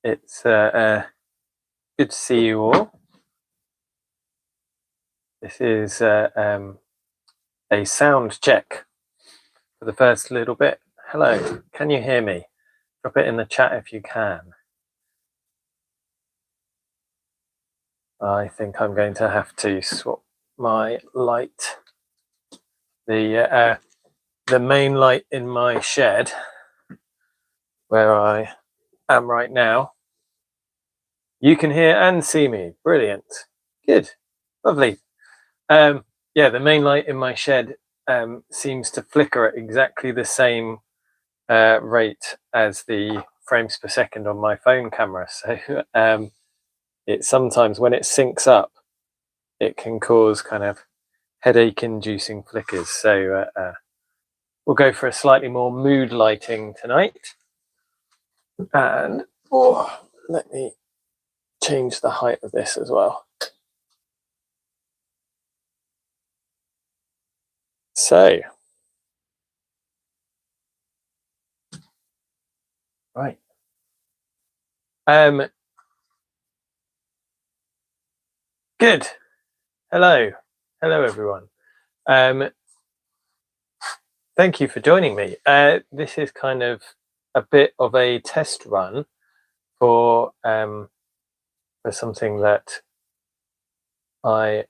It's good to see you all. This is a sound check for the first little bit. Hello, can you hear me? Drop it in the chat if you can. I think I'm going to have to swap my light. The main light in my shed, where I am right now, you can hear and see me. Brilliant. Good. Lovely. Yeah, the main light in my shed seems to flicker at exactly the same rate as the frames per second on my phone camera. So it sometimes, when it syncs up, it can cause kind of headache-inducing flickers. So we'll go for a slightly more mood lighting tonight. And let me change the height of this as well. So, right. Good. Hello everyone. Thank you for joining me. This is kind of a bit of a test run for something that I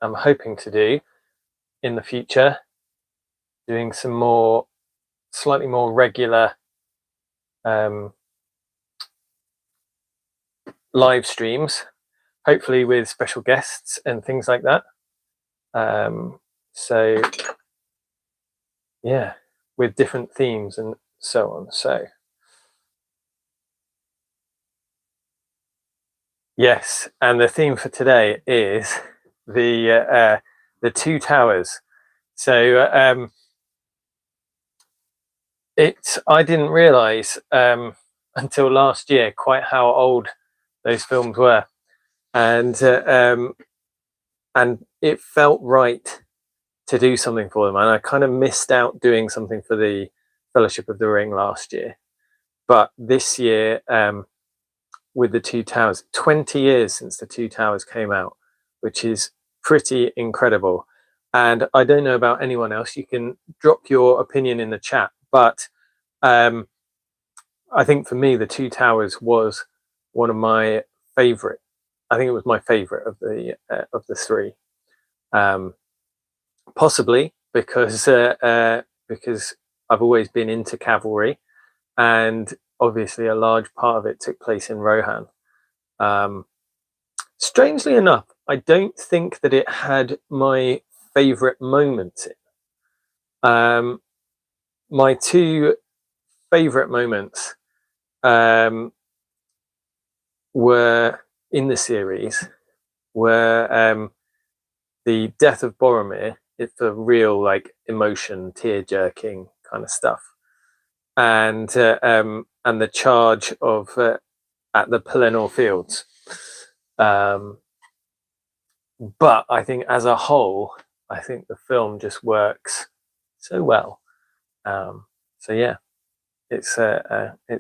am hoping to do in the future, doing some slightly more regular live streams, hopefully with special guests and things like that. So yeah, with different themes and so on. So yes, and the theme for today is the two towers. So I didn't realize until last year quite how old those films were, and it felt right to do something for them, and I kind of missed out doing something for the Fellowship of the Ring last year, but this year with the Two Towers, 20 years since the Two Towers came out, which is pretty incredible. And I don't know about anyone else, you can drop your opinion in the chat, but I think for me the Two Towers was one of my favorite. I think it was my favorite of the three, possibly because I've always been into cavalry, and obviously a large part of it took place in Rohan. Strangely enough, I don't think that it had my favorite moments in. My two favorite moments were in the series were the death of Boromir. It's the real like emotion, tear-jerking kind of stuff, and the charge of at the Pelennor Fields. But I think as a whole, I think the film just works so well. So yeah, it's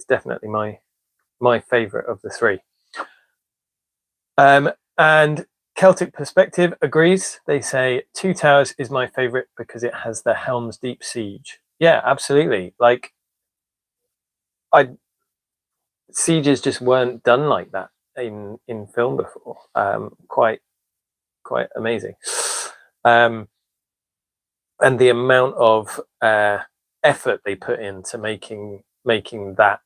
definitely my favorite of the three. And Celtic Perspective agrees. They say Two Towers is my favorite because it has the Helm's Deep siege. Yeah, absolutely. Like, sieges just weren't done like that in film before. Quite amazing. And the amount of effort they put into making that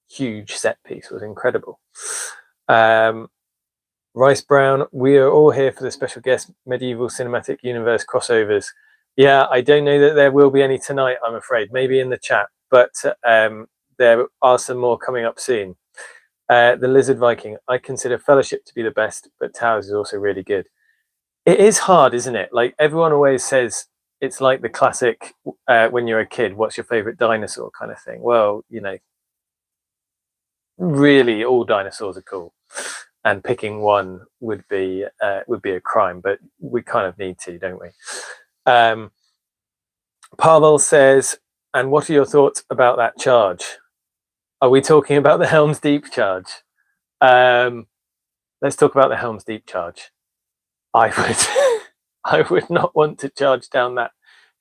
huge set piece was incredible. Rice Brown, we are all here for the special guest medieval cinematic universe crossovers. Yeah, I don't know that there will be any tonight, I'm afraid. Maybe in the chat, but there are some more coming up soon. The Lizard Viking, I consider Fellowship to be the best, but Towers is also really good. It is hard, isn't it? Like, everyone always says it's like the classic when you're a kid, what's your favorite dinosaur kind of thing. Well, you know, really all dinosaurs are cool, and picking one would be a crime, but we kind of need to, don't we? Pavel says, and what are your thoughts about that charge? Are we talking about the Helm's Deep charge? Let's talk about the Helm's Deep charge. I would, I would not want to charge down that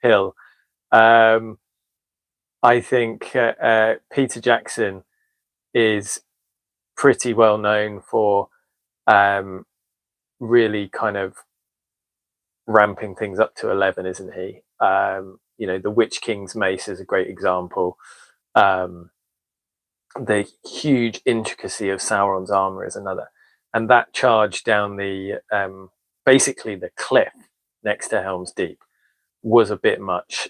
hill. I think Peter Jackson is pretty well known for really kind of ramping things up to 11, isn't he? The Witch King's mace is a great example. The huge intricacy of Sauron's armor is another, and that charge down the basically the cliff next to Helm's Deep was a bit much.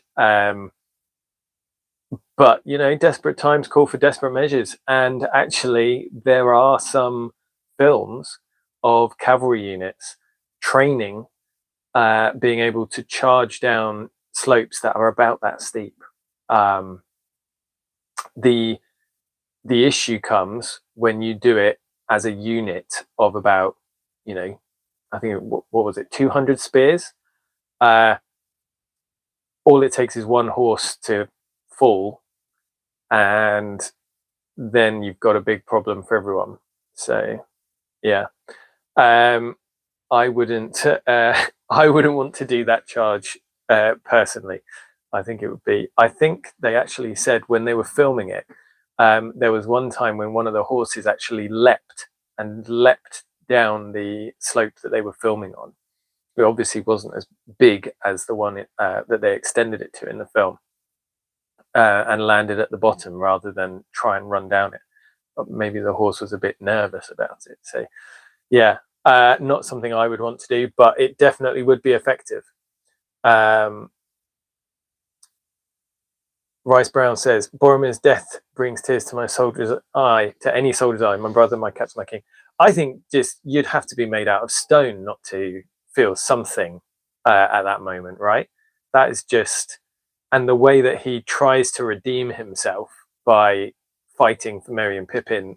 But desperate times call for desperate measures, and actually there are some films of cavalry units training, being able to charge down slopes that are about that steep. The issue comes when you do it as a unit of about, I think, what was it, 200 spears? All it takes is one horse to fall, and then you've got a big problem for everyone. So, yeah, I wouldn't want to do that charge personally. I think they actually said when they were filming it, there was one time when one of the horses actually leapt down the slope that they were filming on. It obviously wasn't as big as the one that they extended it to in the film, and landed at the bottom rather than try and run down it. But maybe the horse was a bit nervous about it. So, yeah, not something I would want to do, but it definitely would be effective. Rice Brown says, Boromir's death brings tears to my soldier's eye, to any soldier's eye, my brother, my captain, my king. I think just you'd have to be made out of stone not to feel something at that moment, right? That is just, and the way that he tries to redeem himself by fighting for Merry and Pippin,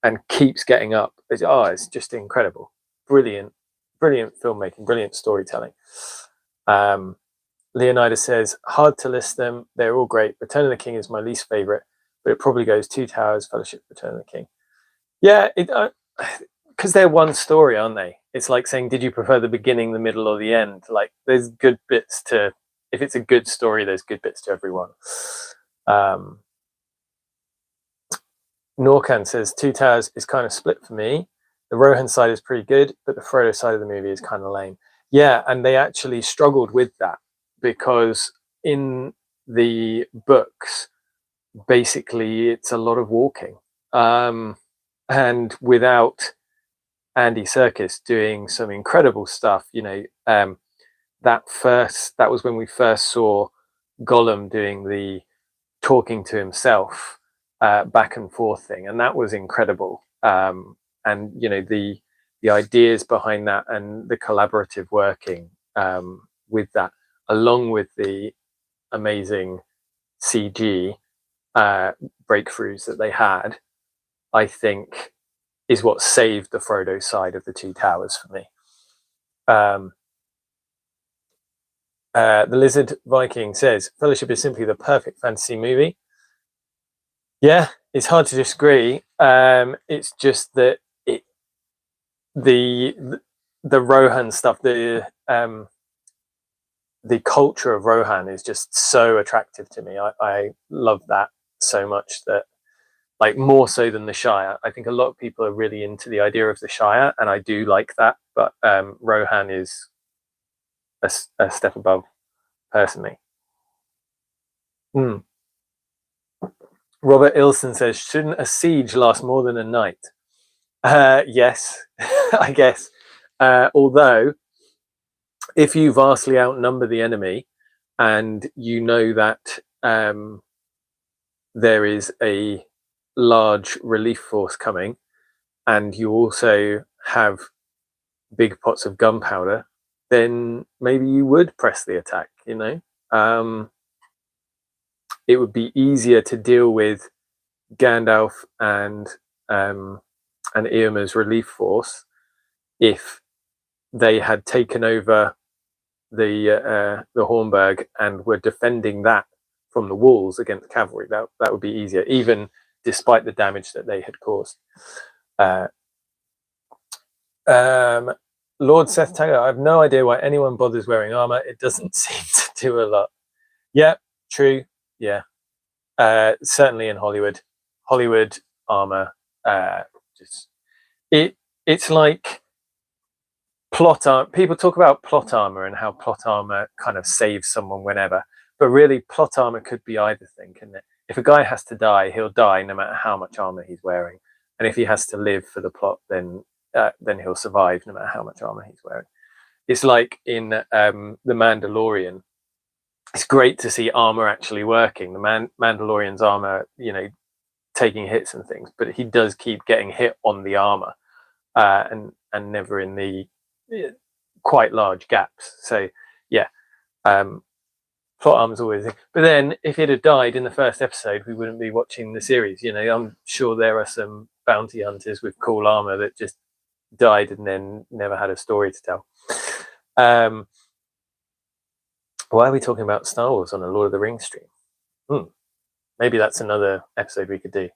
and keeps getting up. It's just incredible. Brilliant filmmaking, brilliant storytelling. Leonidas says, hard to list them. They're all great. Return of the King is my least favorite, but it probably goes Two Towers, Fellowship, Return of the King. Yeah, because they're one story, aren't they? It's like saying, did you prefer the beginning, the middle, or the end? Like, there's good bits to, if it's a good story, there's good bits to everyone. Norcan says, Two Towers is kind of split for me. The Rohan side is pretty good, but the Frodo side of the movie is kind of lame. Yeah, and they actually struggled with that, because in the books, basically it's a lot of walking, and without Andy Serkis doing some incredible stuff, that was when we first saw Gollum doing the talking to himself back and forth thing, and that was incredible. And the ideas behind that and the collaborative working with that, along with the amazing CG breakthroughs that they had, I think is what saved the Frodo side of the Two Towers for me. The Lizard Viking says, Fellowship is simply the perfect fantasy movie. Yeah, it's hard to disagree. It's just that the Rohan stuff, the culture of Rohan is just so attractive to me. I love that so much, that more so than the Shire. I think a lot of people are really into the idea of the Shire, and I do like that, but Rohan is a step above, personally. Robert Ilson says, shouldn't a siege last more than a night? Yes, I guess. Although, if you vastly outnumber the enemy, and you know that there is a large relief force coming, and you also have big pots of gunpowder, then maybe you would press the attack. It would be easier to deal with Gandalf and Eomer's relief force if they had taken over the Hornburg and were defending that from the walls against cavalry. That would be easier, even despite the damage that they had caused. Lord Seth Taggart, I have no idea why anyone bothers wearing armor. It doesn't seem to do a lot. Yeah, true. Yeah. Certainly in Hollywood armor, just it's like plot armor. People talk about plot armor and how plot armor kind of saves someone whenever, but really plot armor could be either thing, couldn't it? If a guy has to die, he'll die no matter how much armor he's wearing, and if he has to live for the plot, then he'll survive no matter how much armor he's wearing. It's like in the Mandalorian. It's great to see armor actually working. The Mandalorian's armor, taking hits and things, but he does keep getting hit on the armor, and never in the quite large gaps. So yeah, plot armor's always. But then if it had died in the first episode, we wouldn't be watching the series. I'm sure there are some bounty hunters with cool armor that just died and then never had a story to tell. Why are we talking about Star Wars on a Lord of the Rings stream? Maybe that's another episode we could do.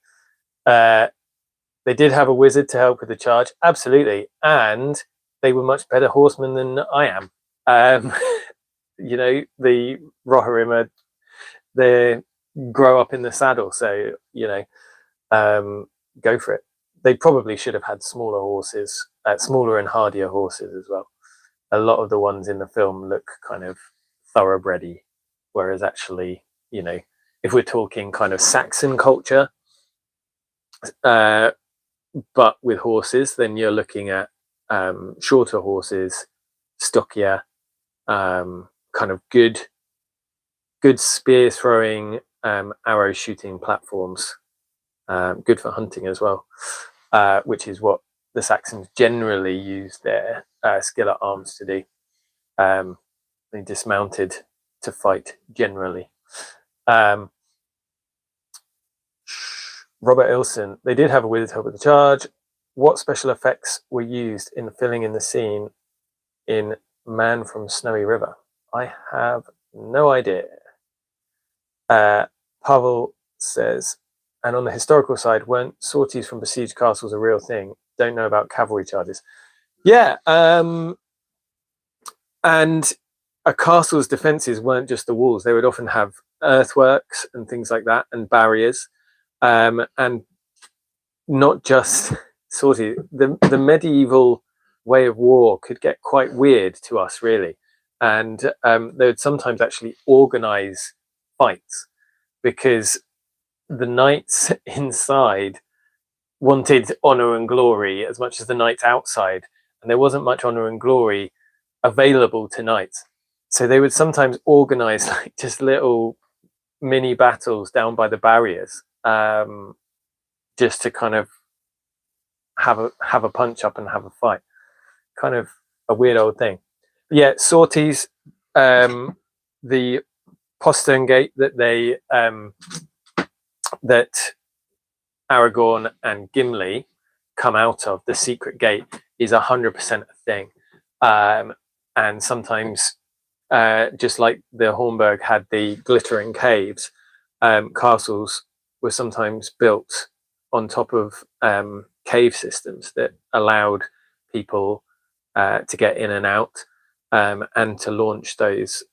They did have a wizard to help with the charge, absolutely, and they were much better horsemen than I am. The Rohirrim, they grow up in the saddle, so go for it. They probably should have had smaller horses, smaller and hardier horses as well. A lot of the ones in the film look kind of thoroughbredy, whereas actually, if we're talking kind of Saxon culture, but with horses, then you're looking at shorter horses, stockier, kind of good spear throwing, arrow shooting platforms, good for hunting as well, which is what the Saxons generally use their skill at arms to do. They dismounted to fight generally. Robert Ilson, they did have a wizard help with the charge. What special effects were used in filling in the scene in Man from Snowy River? I have no idea. Pavel says, and on the historical side, weren't sorties from besieged castles a real thing? Don't know about cavalry charges. Yeah, and a castle's defenses weren't just the walls. They would often have earthworks and things like that, and barriers, and not just sorties. The medieval way of war could get quite weird to us, really, and they would sometimes actually organize fights because the knights inside wanted honor and glory as much as the knights outside, and there wasn't much honor and glory available to knights. So they would sometimes organize like just little mini battles down by the barriers, just to kind of have a punch up and have a fight. Kind of a weird old thing. But yeah, sorties, the postern gate that they that Aragorn and Gimli come out of, the secret gate, is 100% a thing. And sometimes, just like the Hornburg had the glittering caves, castles were sometimes built on top of cave systems that allowed people to get in and out, and to launch those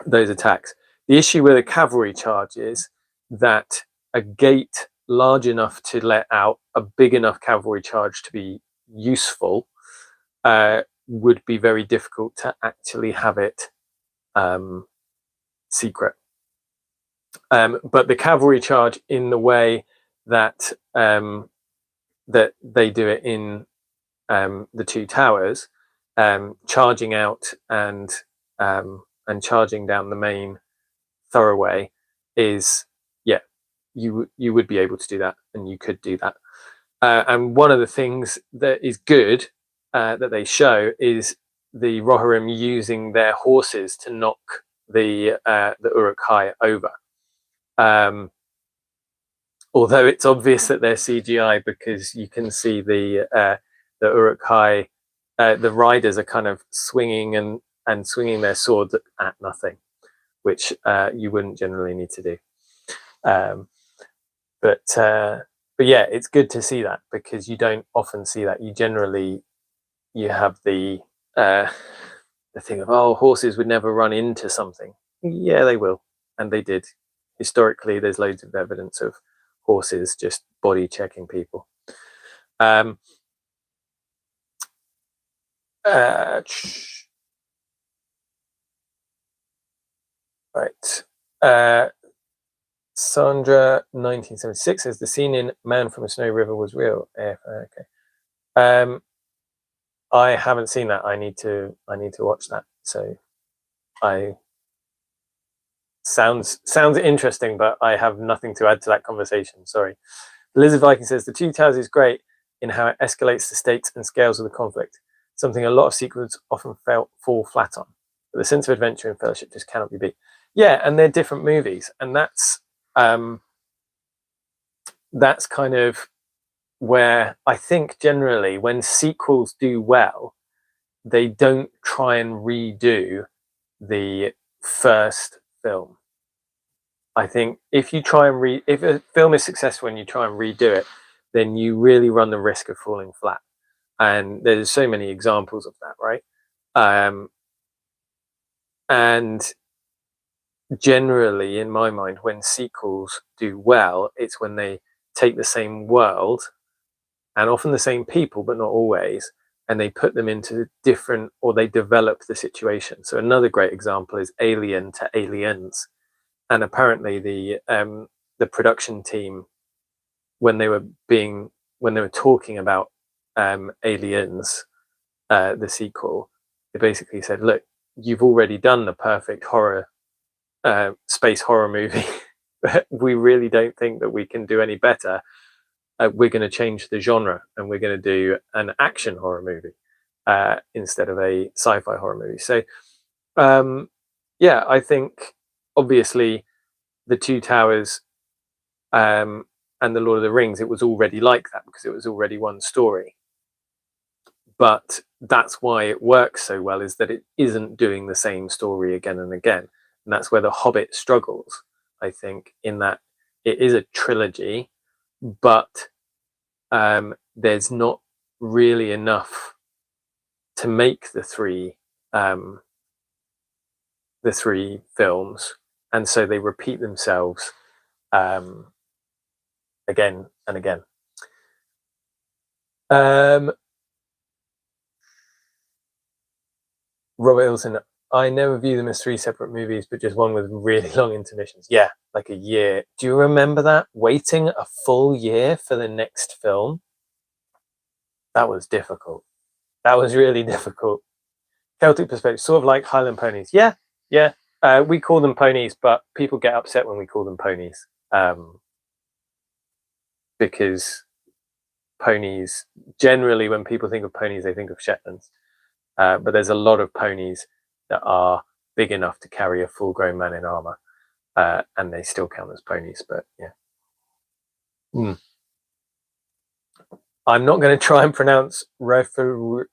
attacks. The issue with a cavalry charge is that a gate large enough to let out a big enough cavalry charge to be useful would be very difficult to actually have it secret. But the cavalry charge, in the way that that they do it in the Two Towers, charging out and charging down the main thoroughway, is, yeah, you would be able to do that, and you could do that. And one of the things that is good that they show is the Rohirrim using their horses to knock the Uruk-hai over. Although it's obvious that they're CGI, because you can see the Uruk-hai, the riders are kind of swinging and swinging their swords at nothing, which you wouldn't generally need to do. But but yeah, it's good to see that, because you don't often see that. You have the thing of, oh, horses would never run into something. Yeah, they will, and they did. Historically, there's loads of evidence of horses just body checking people. Right. Sandra 1976 says the scene in Man from a Snowy River was real. Okay. I haven't seen that. I need to watch that. So I sounds interesting, but I have nothing to add to that conversation. Sorry. Lizard Viking says the Two Towers is great in how it escalates the stakes and scales of the conflict, something a lot of sequels often fall flat on. But the sense of adventure and fellowship just cannot be beat. Yeah, and they're different movies, and that's kind of where I think generally when sequels do well, they don't try and redo the first film. I think if you try and if a film is successful and you try and redo it, then you really run the risk of falling flat. And there's so many examples of that, right? And generally, in my mind, when sequels do well, it's when they take the same world and often the same people, but not always, and they put them into different, or they develop the situation. So another great example is Alien to Aliens. And apparently the production team, when they were talking about Aliens, the sequel, they basically said, look, you've already done the perfect horror space horror movie. We really don't think that we can do any better. We're going to change the genre, and we're going to do an action horror movie instead of a sci-fi horror movie. So yeah, I think obviously the Two Towers and the Lord of the Rings, it was already like that because it was already one story. But that's why it works so well, is that it isn't doing the same story again and again. And that's where The Hobbit struggles, I think, in that it is a trilogy, but there's not really enough to make the three films, and so they repeat themselves again and again. Robert Wilson, I never view them as three separate movies, but just one with really long intermissions. Yeah, like a year. Do you remember that? Waiting a full year for the next film? That was difficult. That was really difficult. Celtic Perspective, sort of like Highland Ponies. Yeah. We call them ponies, but people get upset when we call them ponies. Because ponies, generally when people think of ponies, they think of Shetlands. But there's a lot of ponies that are big enough to carry a full-grown man in armor, and they still count as ponies. But yeah, I'm not going to try and pronounce Refer,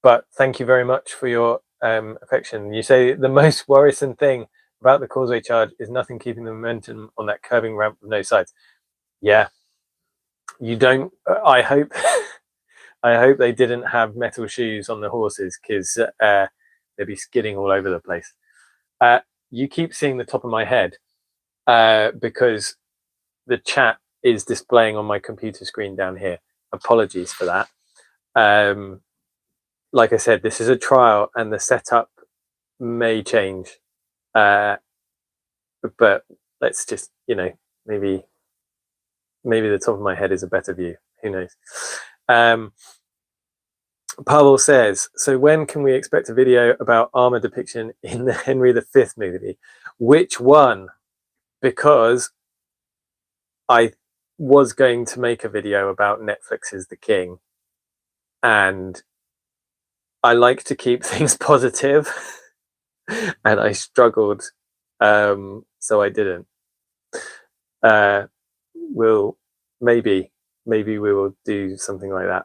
but thank you very much for your affection. You say the most worrisome thing about the causeway charge is nothing keeping the momentum on that curving ramp with no sides. Yeah, you don't. I hope. I hope they didn't have metal shoes on the horses, because they'd be skidding all over the place. You keep seeing the top of my head because the chat is displaying on my computer screen down here. Apologies for that. Like I said, this is a trial and the setup may change. But let's just, maybe the top of my head is a better view. Who knows? Pavel says, so when can we expect a video about armor depiction in the Henry V movie? Which one? Because I was going to make a video about Netflix's The King, and I like to keep things positive, and I struggled, so I didn't. Maybe we will do something like that.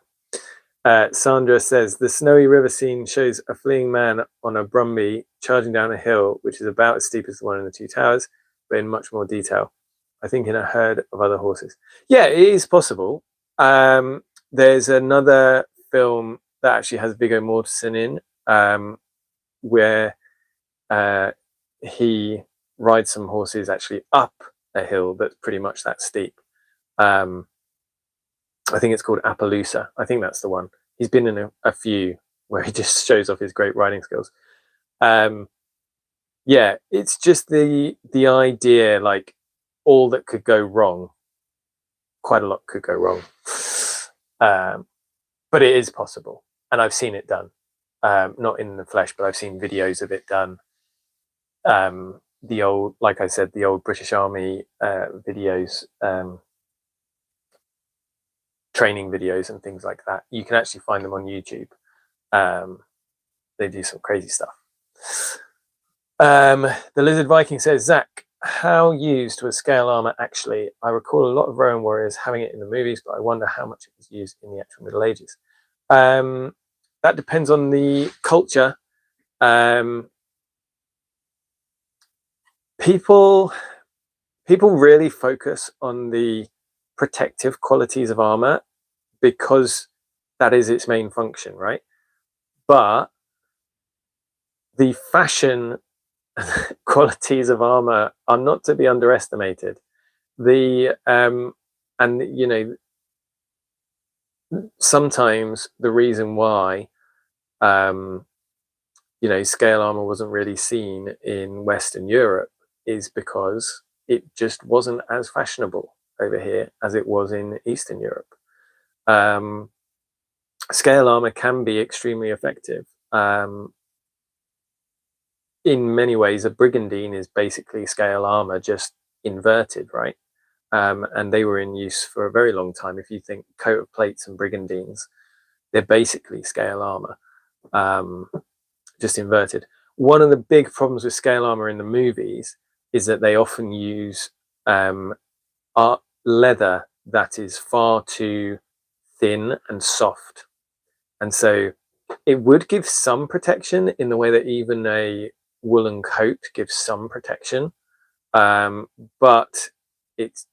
Sandra says the Snowy River scene shows a fleeing man on a Brumby charging down a hill, which is about as steep as the one in the Two Towers, but in much more detail. I think in a herd of other horses. Yeah, it is possible. There's another film that actually has Viggo Mortensen in, where he rides some horses actually up a hill that's pretty much that steep. I think it's called Appaloosa. I think that's the one. He's been in a few where he just shows off his great riding skills. Yeah, it's just the idea, like, all that could go wrong. Quite a lot could go wrong, but it is possible, and I've seen it done. Not in the flesh, but I've seen videos of it done. The old, like I said, the old British Army videos, training videos and things like that. You can actually find them on YouTube. They do some crazy stuff. The Lizard Viking says, Zach, how used was scale armor actually? I recall a lot of Roman warriors having it in the movies, but I wonder how much it was used in the actual Middle Ages. That depends on the culture. People really focus on the protective qualities of armor because that is its main function, right? But the fashion qualities of armor are not to be underestimated. And you know, sometimes the reason why you know, scale armor wasn't really seen in Western Europe is because it just wasn't as fashionable over here as it was in Eastern Europe. Scale armor can be extremely effective. In many ways, a brigandine is basically scale armor, just inverted, right? And they were in use for a very long time. If you think coat of plates and brigandines, they're basically scale armor, just inverted. One of the big problems with scale armor in the movies is that they often use leather that is far too thin and soft. And so it would give some protection in the way that even a woolen coat gives some protection, but it's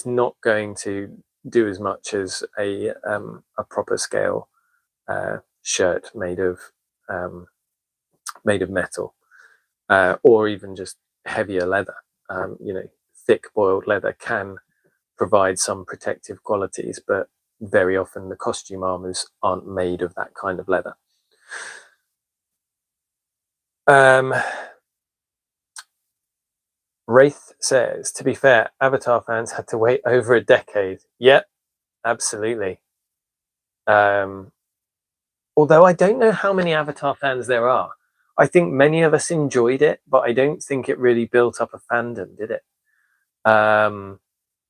not going to do as much as a proper scale shirt made of metal, or even just heavier leather. You know, thick boiled leather can provide some protective qualities, but very often the costume armors aren't made of that kind of leather. Wraith says, to be fair, Avatar fans had to wait over a decade. Yep, absolutely. Although I don't know how many Avatar fans there are. I think many of us enjoyed it, but I don't think it really built up a fandom, did it?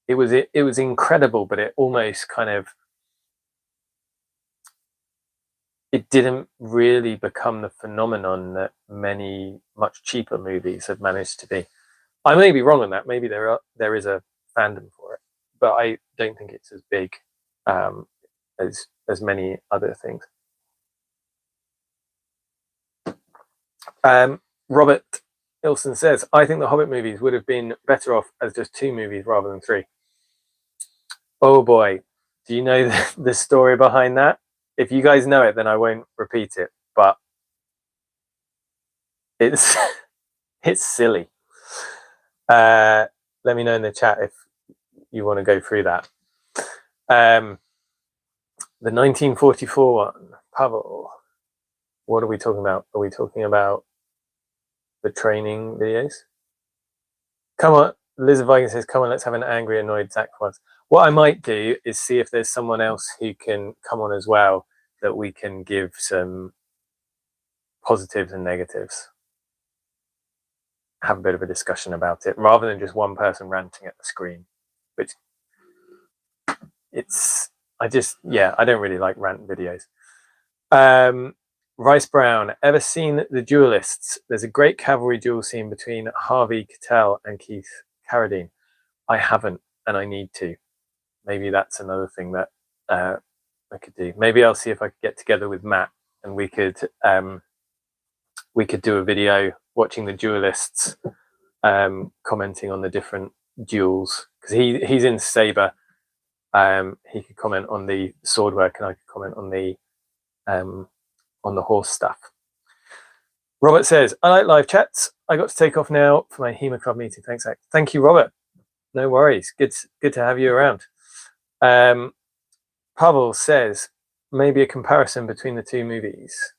It was incredible, but it almost kind of, it didn't really become the phenomenon that many much cheaper movies have managed to be. I may be wrong on that. Maybe there is a fandom for it, but I don't think it's as big as many other things. Robert Ilson says, I think the Hobbit movies would have been better off as just 2 movies rather than 3. Oh boy, do you know the story behind that? If you guys know it, then I won't repeat it, but it's it's silly. Let me know in the chat if you want to go through that. The 1944 one, Pavel, what are we talking about? Are we talking about the training videos? Come on, Liz Viking says, come on, let's have an angry, annoyed Zach once. What I might do is see if there's someone else who can come on as well, that we can give some positives and negatives. Have a bit of a discussion about it, rather than just one person ranting at the screen, which I don't really like rant videos. Rice Brown, ever seen The Duelists? There's a great cavalry duel scene between Harvey Keitel and Keith Carradine. I haven't, and I need to. Maybe that's another thing that I could do. Maybe I'll see if I could get together with Matt and we could do a video watching The Duelists, commenting on the different duels, because he's in saber. He could comment on the sword work, and I could comment on the horse stuff. Robert says, I like live chats. I got to take off now for my HEMA Club meeting. Thanks, Zach. Thank you, Robert. No worries. Good to have you around. Pavel says, maybe a comparison between the two movies.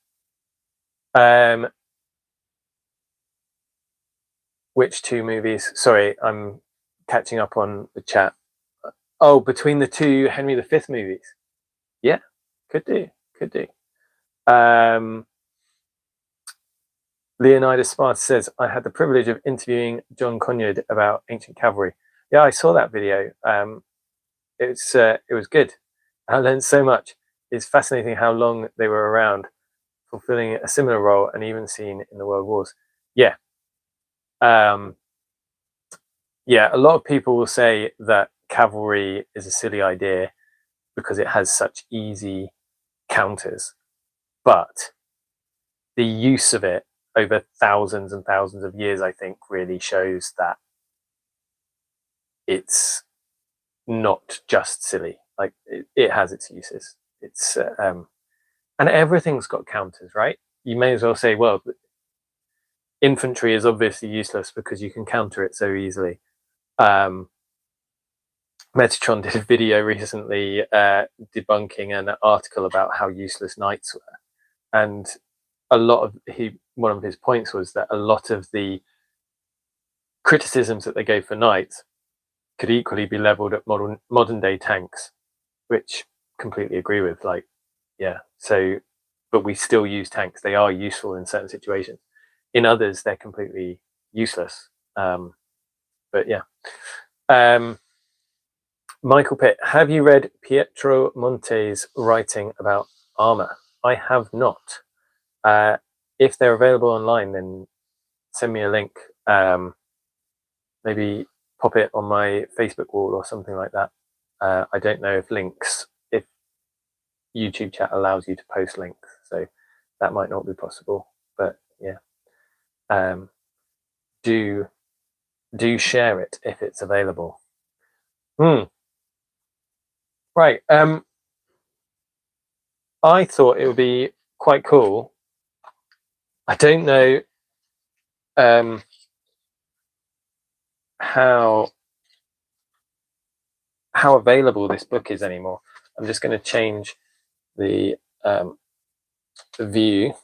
Which two movies? Sorry, I'm catching up on the chat. Oh, between the two Henry V movies. Yeah, could do. Leonidas Sparta says, I had the privilege of interviewing John Conyard about ancient cavalry. Yeah, I saw that video. It was good. I learned so much. It's fascinating how long they were around, fulfilling a similar role and even seen in the World Wars. Yeah. Yeah, a lot of people will say that cavalry is a silly idea because it has such easy counters. But the use of it over thousands and thousands of years, I think, really shows that it's not just silly. Like it has its uses. It's and everything's got counters, right? You may as well say, well, infantry is obviously useless because you can counter it so easily. Metatron did a video recently debunking an article about how useless knights were, and one of his points was that a lot of the criticisms that they gave for knights could equally be leveled at modern day tanks, which completely agree with. Like, yeah, so but we still use tanks. They are useful in certain situations. In others, they're completely useless. But yeah. Michael Pitt, have you read Pietro Monte's writing about armor? I have not. If they're available online, then send me a link. Maybe pop it on my Facebook wall or something like that. I don't know if YouTube chat allows you to post links, so that might not be possible. But yeah, do share it if it's available. Right. I thought it would be quite cool. I don't know how available this book is anymore. I'm just going to change the view.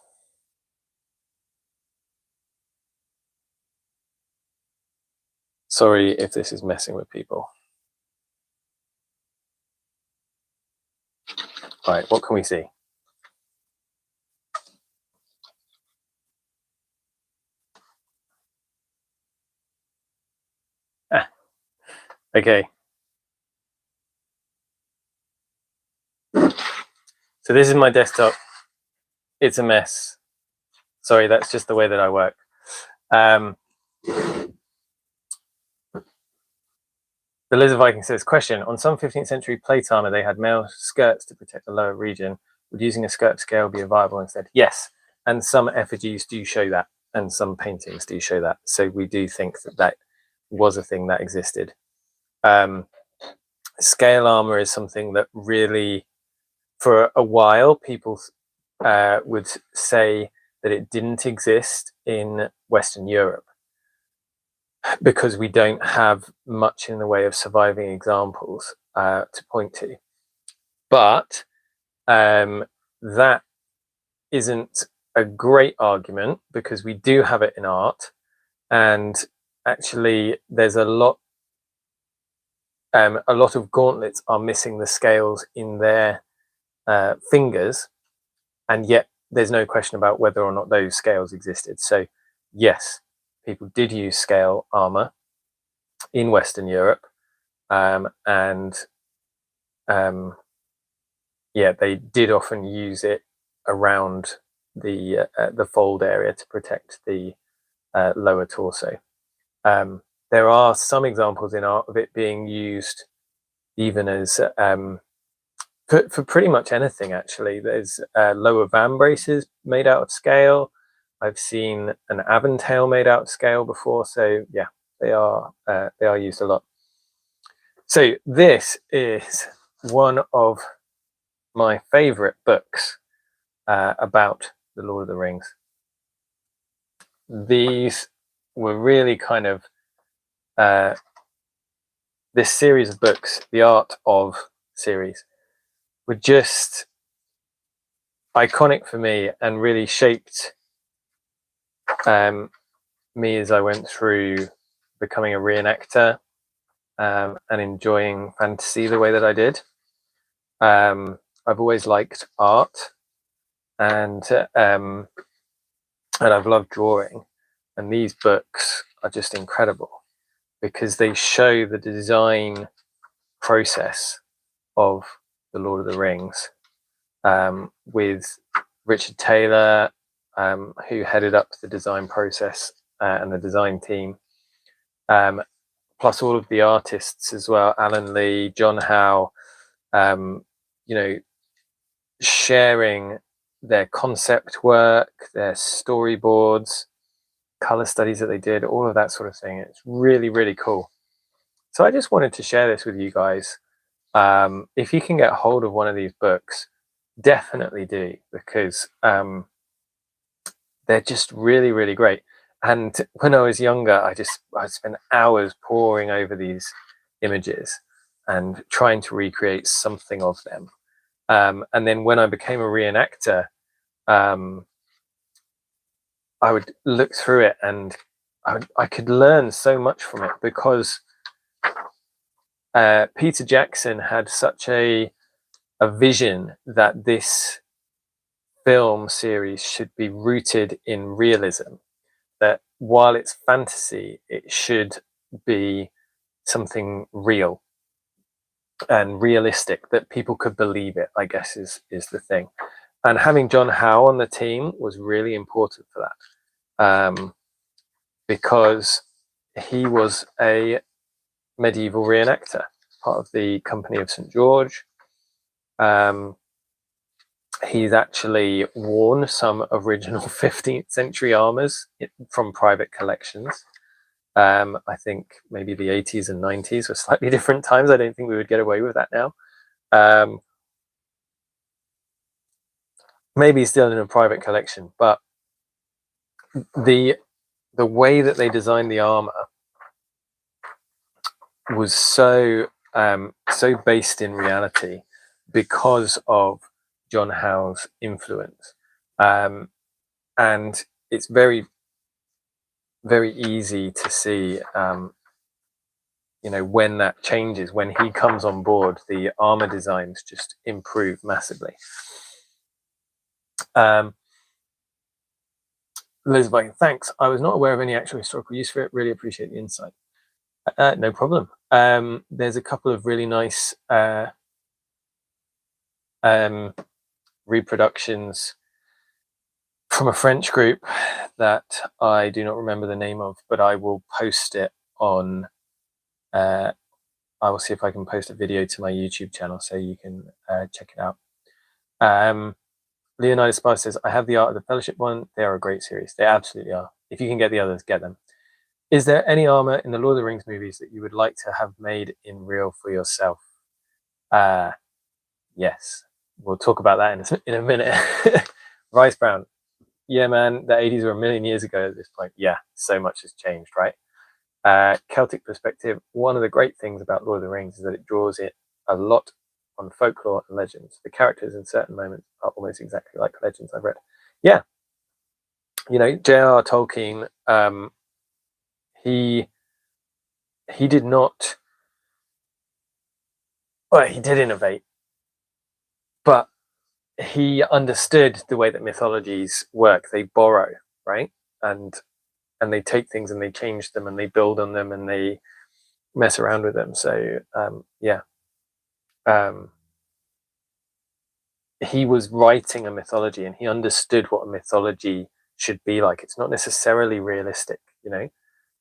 Sorry if this is messing with people. Right, what can we see? Okay. So this is my desktop. It's a mess. Sorry, that's just the way that I work. The Lizard Viking says, question, on some 15th century plate armor, they had male skirts to protect the lower region. Would using a skirt scale be viable instead? Yes, and some effigies do show that, and some paintings do show that. So we do think that was a thing that existed. Scale armor is something that really, for a while, people would say that it didn't exist in Western Europe because we don't have much in the way of surviving examples to point to. But that isn't a great argument because we do have it in art, and actually there's a lot of gauntlets are missing the scales in their fingers, and yet there's no question about whether or not those scales existed. So yes, people did use scale armor in Western Europe, and yeah, they did often use it around the fold area to protect the lower torso. There are some examples in art of it being used even as for pretty much anything, actually. There's lower van braces made out of scale. I've seen an aventail made out of scale before. So yeah, they are used a lot. So this is one of my favorite books about the Lord of the Rings. These were really kind of this series of books, the Art of series, were just iconic for me and really shaped me as I went through becoming a reenactor and enjoying fantasy the way that I did. I've always liked art, and I've loved drawing, and these books are just incredible because they show the design process of the Lord of the Rings, with Richard Taylor, who headed up the design process and the design team, plus all of the artists as well, Alan Lee, John Howe, sharing their concept work, their storyboards, color studies that they did, all of that sort of thing. It's really, really cool. So I just wanted to share this with you guys. If you can get hold of one of these books, definitely do, because they're just really, really great. And when I was younger, I spent hours poring over these images and trying to recreate something of them. And then when I became a reenactor, I would look through it and I could learn so much from it, because Peter Jackson had such a vision that this film series should be rooted in realism, that while it's fantasy, it should be something real and realistic, that people could believe it, I guess is the thing. And having John Howe on the team was really important for that, because he was a medieval reenactor, part of the Company of St. George. He's actually worn some original 15th century armors from private collections. I think maybe the 80s and 90s were slightly different times. I don't think we would get away with that now. Maybe still in a private collection, but the way that they designed the armor was so based in reality because of John Howe's influence, and it's very, very easy to see, when that changes, when he comes on board, the armor designs just improve massively. Elizabeth, thanks. I was not aware of any actual historical use for it. Really appreciate the insight. No problem. There's a couple of really nice reproductions from a French group that I do not remember the name of, but I will post it on. I will see if I can post a video to my YouTube channel so you can check it out. Leonidas Spice says, I have the Art of the Fellowship one. They are a great series. They absolutely are. If you can get the others, get them. Is there any armor in the Lord of the Rings movies that you would like to have made in real for yourself? Yes. We'll talk about that in a minute. Rice Brown. Yeah, man, the 80s were a million years ago at this point. Yeah, so much has changed, right? Celtic perspective, one of the great things about Lord of the Rings is that it draws it a lot on folklore and legends. The characters in certain moments are almost exactly like legends I've read. Yeah. J.R.R. Tolkien, he did not, well, he did innovate, but he understood the way that mythologies work. They borrow, right? And they take things and they change them and they build on them and they mess around with them. So he was writing a mythology and he understood what a mythology should be like. It's not necessarily realistic,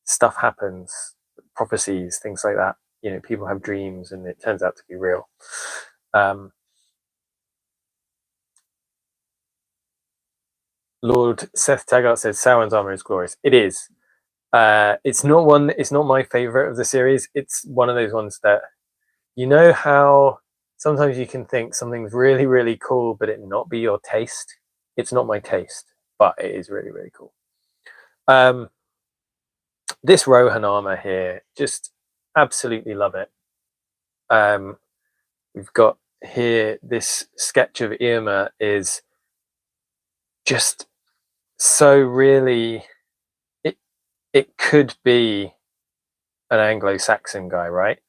stuff happens, prophecies, things like that. People have dreams and it turns out to be real. Lord Seth Taggart says Sauron's armor is glorious. It is. It's not my favorite of the series. It's one of those ones that, you know how sometimes you can think something's really, really cool, but it not be your taste. It's not my taste, but it is really, really cool. This Rohan armor here, just absolutely love it. We've got here this sketch of Irma is just so really, it could be an Anglo-Saxon guy, right?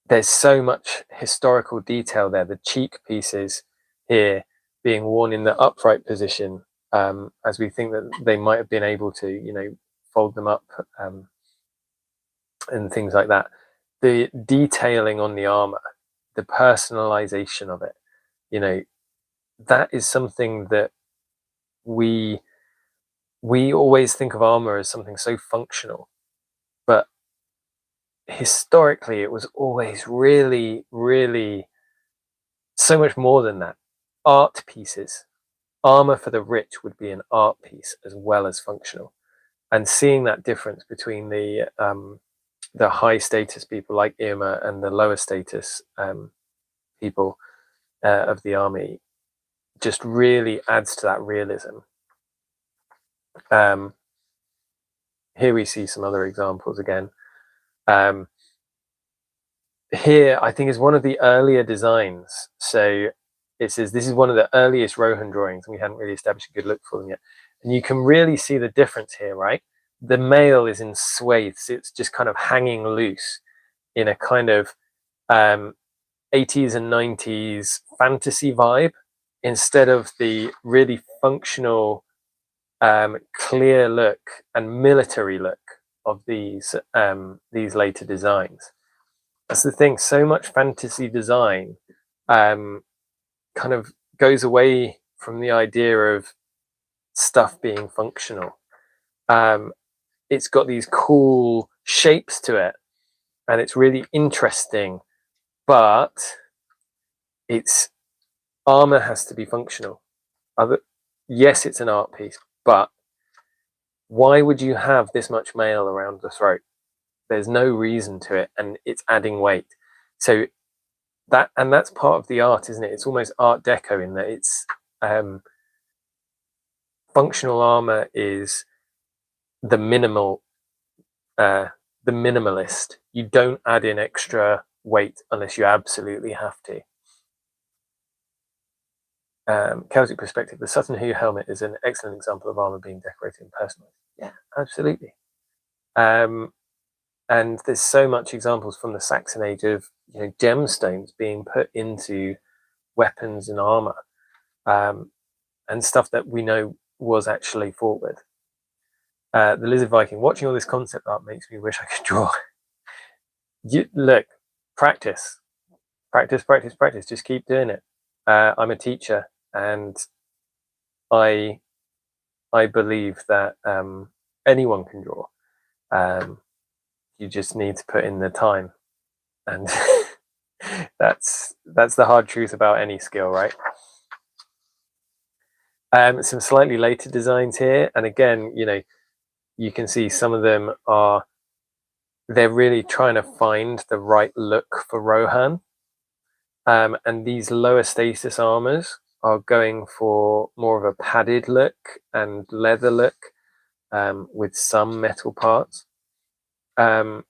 There's so much historical detail there. The cheek pieces here being worn in the upright position, as we think that they might have been able to, you know, fold them up and things like that. The detailing on the armor, the personalization of it, you know, that is something that we always think of armor as something so functional, but historically it was always really, really so much more than that. Art pieces. Armor for the rich would be an art piece as well as functional. And seeing that difference between the high status people like Irma and the lower status people of the army just really adds to that realism. Here we see some other examples again. Here, I think, is one of the earlier designs. So it says this is one of the earliest Rohan drawings, and we hadn't really established a good look for them yet. And you can really see the difference here, right? The mail is in swathes. It's just kind of hanging loose in a kind of 80s and 90s fantasy vibe, instead of the really functional, clear look and military look of these later designs. That's the thing. So much fantasy design kind of goes away from the idea of stuff being functional. It's got these cool shapes to it, and it's really interesting, but its armor has to be functional. Yes, it's an art piece, but why would you have this much mail around the throat? There's no reason to it, and it's adding weight. So that's part of the art, isn't it? It's almost Art Deco in that it's functional armor is the minimalist. You don't add in extra weight unless you absolutely have to. Celtic perspective, the Sutton Hoo helmet is an excellent example of armor being decorated and personalized. Yeah, absolutely. And there's so much examples from the Saxon age of, you know, gemstones being put into weapons and armor, and stuff that we know was actually fought with. The Lizard Viking, watching all this concept art makes me wish I could draw. Look, practice. Just keep doing it. I'm a teacher, and I believe that anyone can draw. You just need to put in the time, and that's the hard truth about any skill, right? Some slightly later designs here, and again, you know, you can see some of them they're really trying to find the right look for Rohan. And these lower status armors are going for more of a padded look and leather look, with some metal parts. And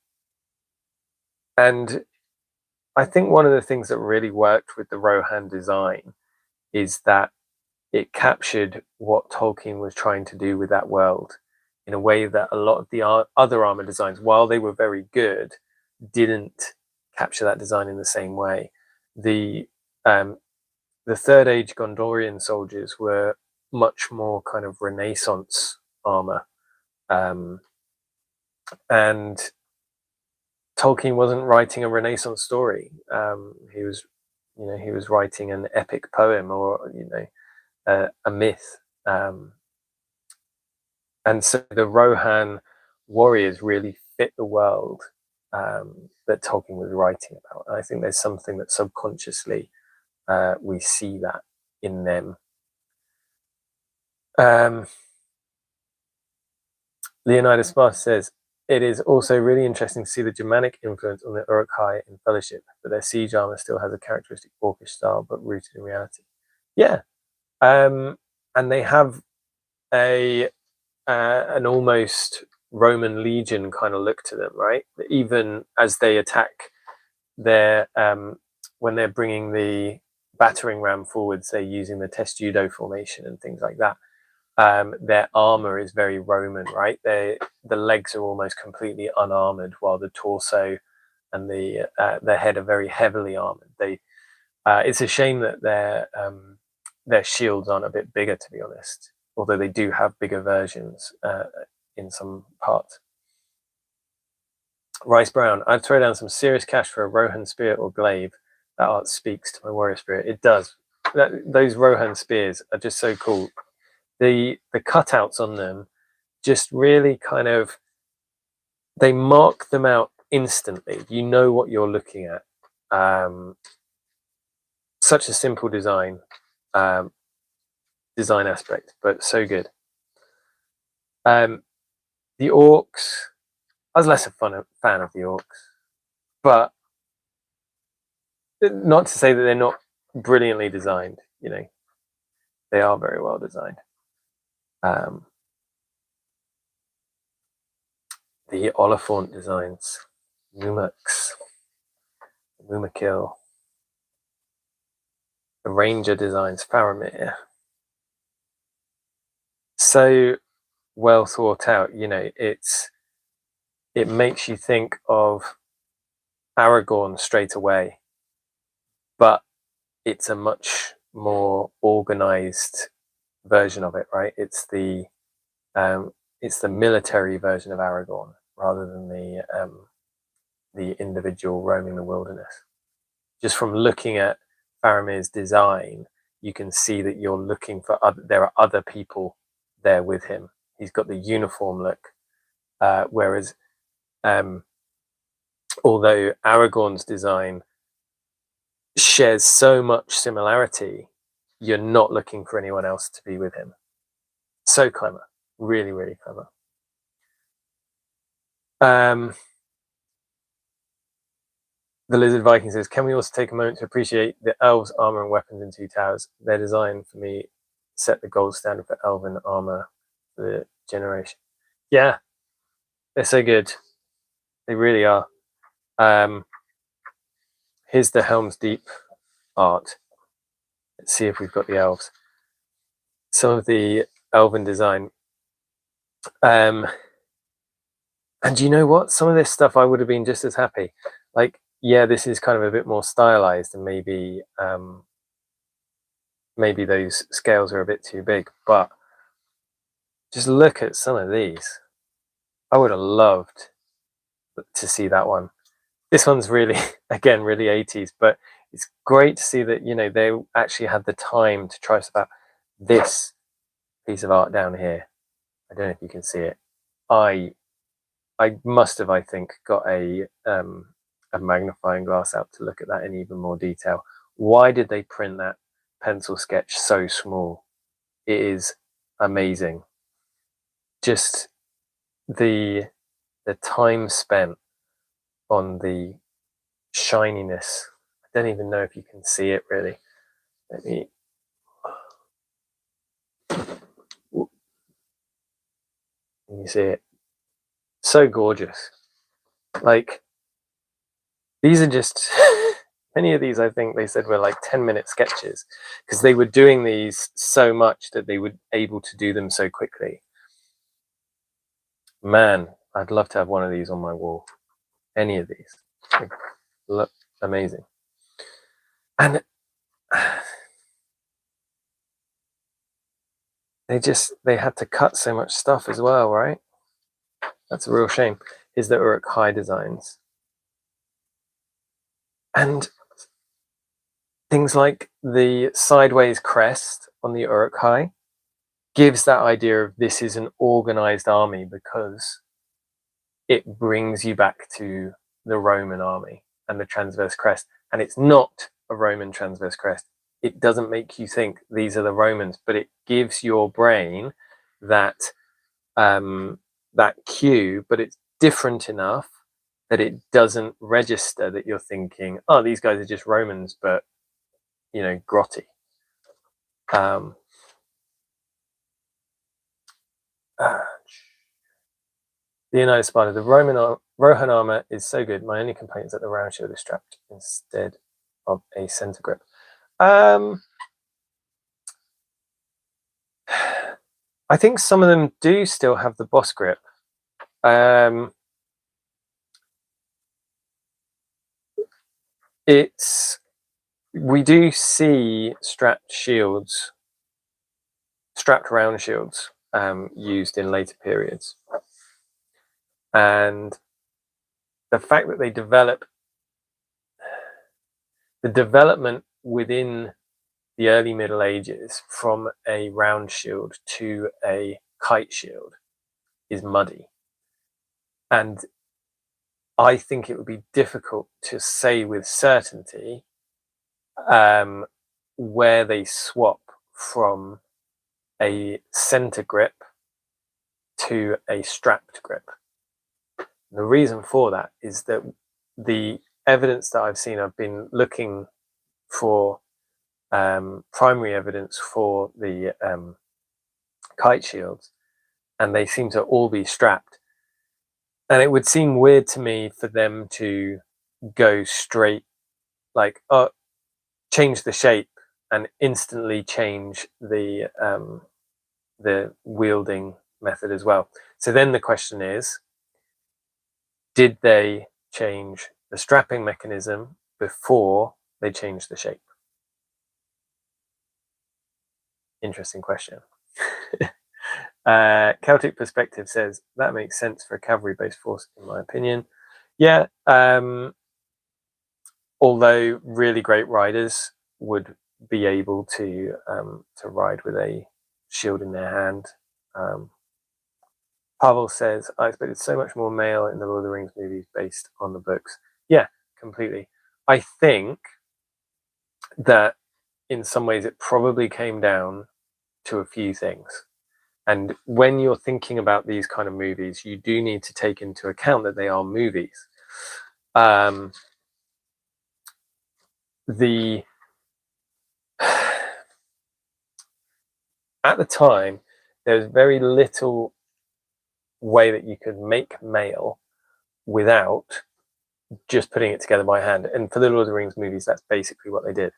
I think one of the things that really worked with the Rohan design is that it captured what Tolkien was trying to do with that world in a way that a lot of the other armor designs, while they were very good, didn't capture that design in the same way. The Third Age Gondorian soldiers were much more kind of Renaissance armor, and Tolkien wasn't writing a Renaissance story. He was writing an epic poem, or a myth. And so the Rohan warriors really fit the world that Tolkien was writing about. And I think there's something that subconsciously we see that in them. Leonidas Sparta says, it is also really interesting to see the Germanic influence on the Uruk-hai in Fellowship, but their siege armor still has a characteristic orcish style, but rooted in reality. Yeah, and they have an almost Roman legion kind of look to them, right? Even as they attack their when they're bringing the battering ram forwards, they're using the testudo formation and things like that. Their armor is very Roman, right? The legs are almost completely unarmored, while the torso and the head are very heavily armored. It's a shame that their shields aren't a bit bigger, to be honest. Although they do have bigger versions in some parts. Rice Brown, I'd throw down some serious cash for a Rohan spear or glaive. That art speaks to my warrior spirit. It does. Those Rohan spears are just so cool. The cutouts on them just really kind of, they mark them out instantly. You know what you're looking at. Such a simple design aspect, but so good. The orcs, I was less a fan of the orcs, but not to say that they're not brilliantly designed. You know, they are very well designed. The Oliphant designs, Numux, Mumakil, the Ranger designs, Faramir. So well thought out. You know, it makes you think of Aragorn straight away, but it's a much more organized version of it, right? It's the military version of Aragorn rather than the individual roaming the wilderness. Just from looking at Faramir's design, you can see that you're looking for there are other people there with him. He's got the uniform look, whereas although Aragorn's design shares so much similarity, you're not looking for anyone else to be with him. So clever, really, really clever. The Lizard Viking says, can we also take a moment to appreciate the elves' armor and weapons in Two Towers? Their design, for me, set the gold standard for elven armor for the generation. Yeah, they're so good. They really are. Here's the Helm's Deep art. Let's see if we've got the elves. Some of the elven design. And you know what? Some of this stuff I would have been just as happy. Like, yeah, this is kind of a bit more stylized, and maybe maybe those scales are a bit too big, but just look at some of these. I would have loved to see that one. This one's really, again, really 80s, but it's great to see that, you know, they actually had the time to try about this piece of art down here. I don't know if you can see it. I must have, I think, got a magnifying glass out to look at that in even more detail. Why did they print that pencil sketch so small? It is amazing. Just the time spent on the shininess. I don't even know if you can see it really. Let me. Can you see it? So gorgeous. Like, these are just many of these, I think they said, were like 10-minute sketches, because they were doing these so much that they were able to do them so quickly. Man, I'd love to have one of these on my wall. Any of these. They look amazing. And they had to cut so much stuff as well, right? That's a real shame. Here's the Uruk-hai designs. And things like the sideways crest on the Uruk-hai gives that idea of this is an organized army, because it brings you back to the Roman army and the transverse crest. And it's not a Roman transverse crest. It doesn't make you think these are the Romans, but it gives your brain that that cue, but it's different enough that it doesn't register that you're thinking, oh, these guys are just Romans, but, you know, grotty. The United Spider, the Rohan armor is so good. My only complaint is that the round shield is strapped instead of a center grip. I think some of them do still have the boss grip. We do see strapped round shields used in later periods, and the fact that they develop the development within the early Middle Ages from a round shield to a kite shield is muddy, and I think it would be difficult to say with certainty where they swap from a center grip to a strapped grip. And the reason for that is that the evidence that I've seen, I've been looking for primary evidence for the kite shields, and they seem to all be strapped. And it would seem weird to me for them to go straight, like, oh, change the shape and instantly change the wielding method as well. So then the question is, did they change the strapping mechanism before they changed the shape? Interesting question. Celtic Perspective says that makes sense for a cavalry-based force, in my opinion. Yeah, although really great riders would be able to ride with a shield in their hand. Pavel says, I expected so much more male in the Lord of the Rings movies based on the books. Yeah, completely. I think that in some ways it probably came down to a few things. And when you're thinking about these kind of movies, you do need to take into account that they are movies. At the time, there was very little way that you could make mail without just putting it together by hand. And for the Lord of the Rings movies, that's basically what they did.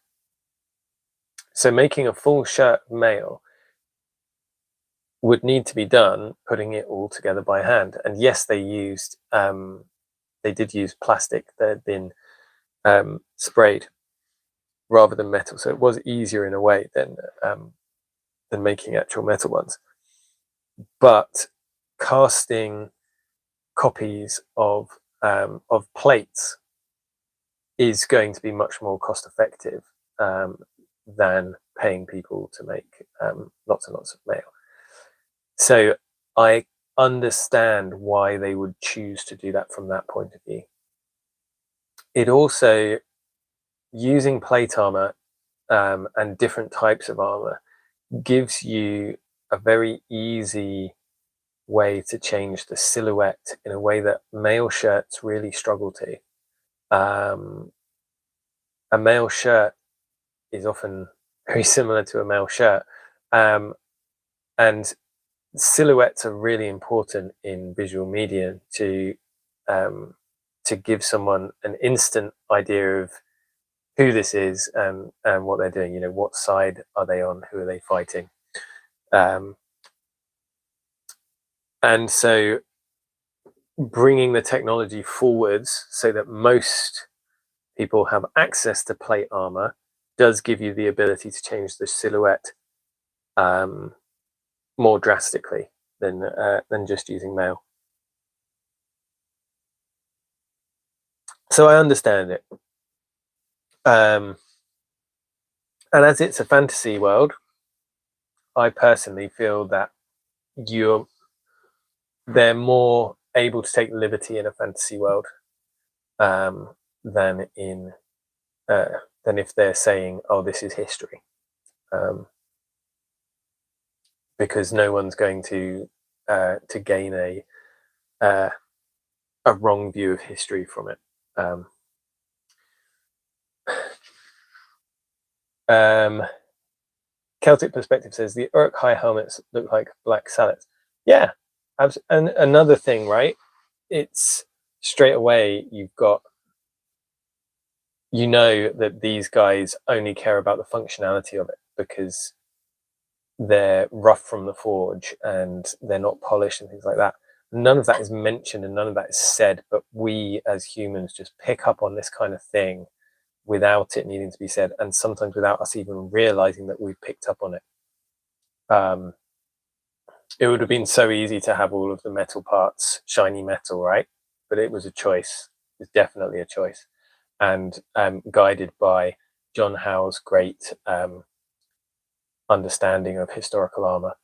So making a full shirt of mail would need to be done putting it all together by hand. And yes, they did use plastic that had been sprayed rather than metal, so it was easier in a way than making actual metal ones. But casting copies of plates is going to be much more cost effective than paying people to make lots and lots of mail. So I understand why they would choose to do that from that point of view. It also, using plate armor and different types of armor gives you a very easy way to change the silhouette in a way that male shirts really struggle to. A male shirt is often very similar to a male shirt, and silhouettes are really important in visual media to give someone an instant idea of who this is and what they're doing. You know, what side are they on? Who are they fighting? And so bringing the technology forwards so that most people have access to plate armor does give you the ability to change the silhouette more drastically than just using mail. So I understand it. And as it's a fantasy world, I personally feel that they're more able to take liberty in a fantasy world than if they're saying, "Oh, this is history," because no one's going to gain a wrong view of history from it. Celtic Perspective says the Uruk-hai helmets look like black sallets. Yeah, and another thing, right? It's straight away you've got, you know, that these guys only care about the functionality of it because they're rough from the forge and they're not polished and things like that. None of that is mentioned and none of that is said, but we as humans just pick up on this kind of thing without it needing to be said, and sometimes without us even realizing that we've picked up on it. It would have been so easy to have all of the metal parts shiny metal, right? But it was a choice. It was definitely a choice, and guided by John Howe's great understanding of historical armor.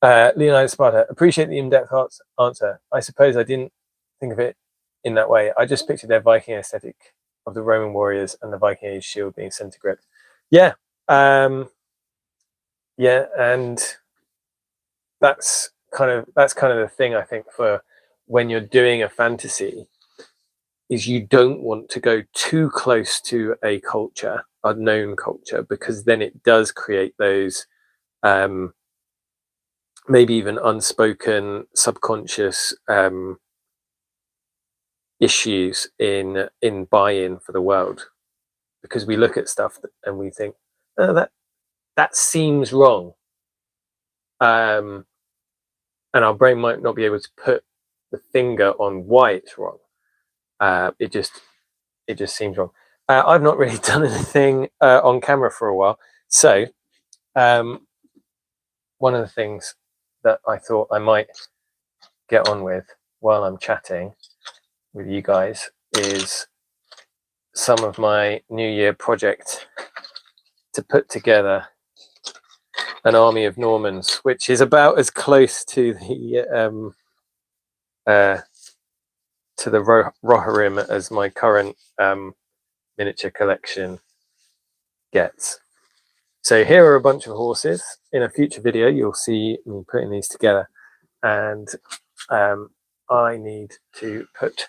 Leonidas Sparta, appreciate the in-depth answer. I suppose I didn't think of it in that way. I just pictured their Viking aesthetic of the Roman warriors and the Viking age shield being center gripped. Yeah, yeah, and that's kind of the thing, I think, for when you're doing a fantasy, is you don't want to go too close to a culture, a known culture, because then it does create those maybe even unspoken subconscious issues in buy-in for the world, because we look at stuff and we think, oh, that seems wrong, and our brain might not be able to put the finger on why it's wrong. It just seems wrong. I've not really done anything on camera for a while, so one of the things that I thought I might get on with while I'm chatting with you guys is some of my New Year project to put together an army of Normans, which is about as close to the Rohirrim as my current miniature collection gets. So here are a bunch of horses. In a future video, you'll see me putting these together, and I need to put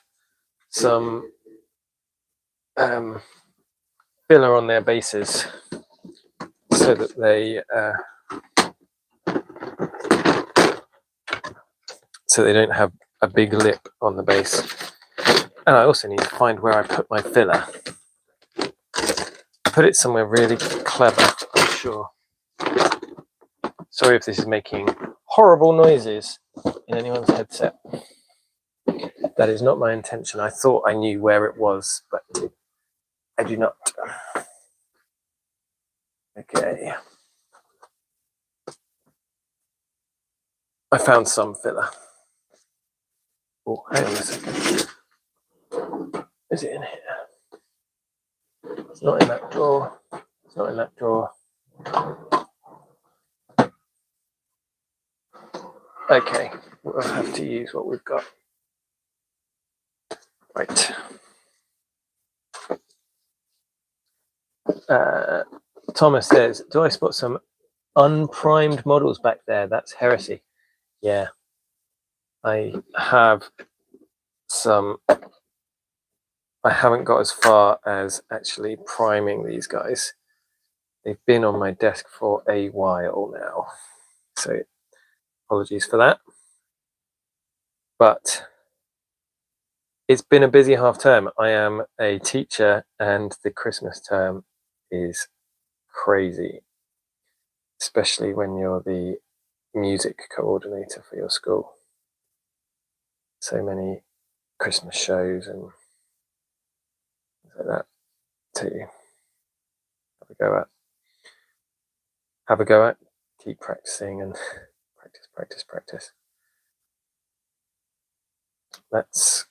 some filler on their bases so that they don't have a big lip on the base. And I also need to find where I put my filler. Put it somewhere really clever, I'm sure. Sorry if this is making horrible noises in anyone's headset. That is not my intention. I thought I knew where it was, but I do not. Okay. I found some filler. Oh, hang on a second. Is it in here? It's not in that drawer. It's not in that drawer. Okay, we'll have to use what we've got. Right. Thomas says, do I spot some unprimed models back there? That's heresy. Yeah. I have some. I haven't got as far as actually priming these guys. They've been on my desk for a while now. So apologies for that. But it's been a busy half term. I am a teacher and the Christmas term is crazy, especially when you're the music coordinator for your school. So many Christmas shows and things like that to have a go at, keep practicing and practice. That's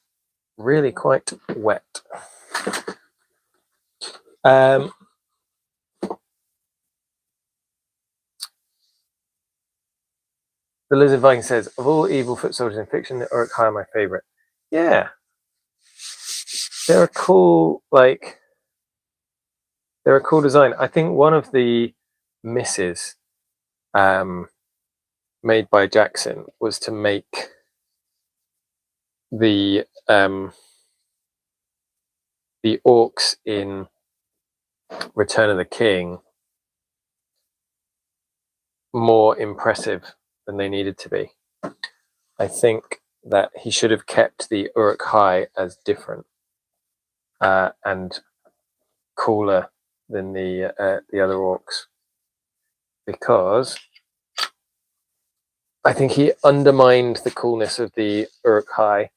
really quite wet. The Lizard Viking says, of all evil foot soldiers in fiction, the Uruk-hai are my favorite. Yeah. They're a cool design. I think one of the misses made by Jackson was to make the orcs in Return of the King more impressive than they needed to be. I think that he should have kept the Uruk-hai as different and cooler than the other orcs, because I think he undermined the coolness of the Uruk-hai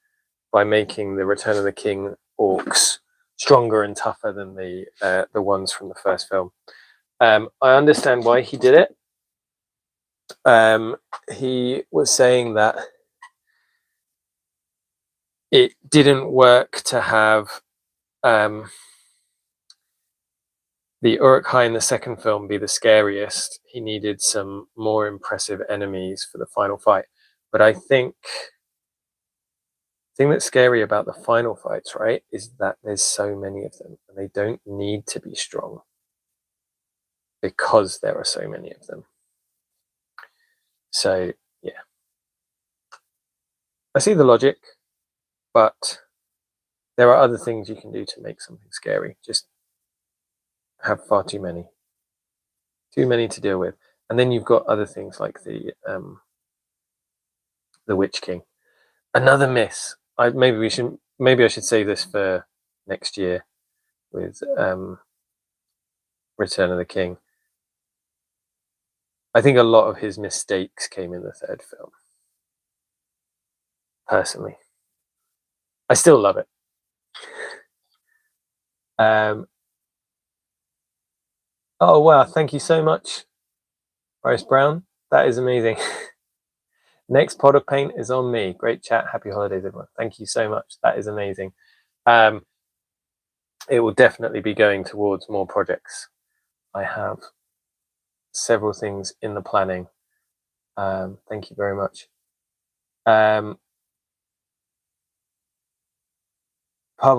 by making the Return of the King orcs stronger and tougher than the ones from the first film. I understand why he did it. He was saying that it didn't work to have the Uruk-hai in the second film be the scariest. He needed some more impressive enemies for the final fight. But I think the thing that's scary about the final fights, right, is that there's so many of them, and they don't need to be strong because there are so many of them. So, yeah. I see the logic, but there are other things you can do to make something scary. Just have far too many to deal with. And then you've got other things like the Witch King. Another miss. Maybe I should save this for next year with Return of the King. I think a lot of his mistakes came in the third film. Personally, I still love it. Oh wow! Thank you so much, Bryce Brown. That is amazing. Next pot of paint is on me. Great chat. Happy holidays, everyone. Thank you so much. That is amazing. It will definitely be going towards more projects. I have several things in the planning. Thank you very much. Pavel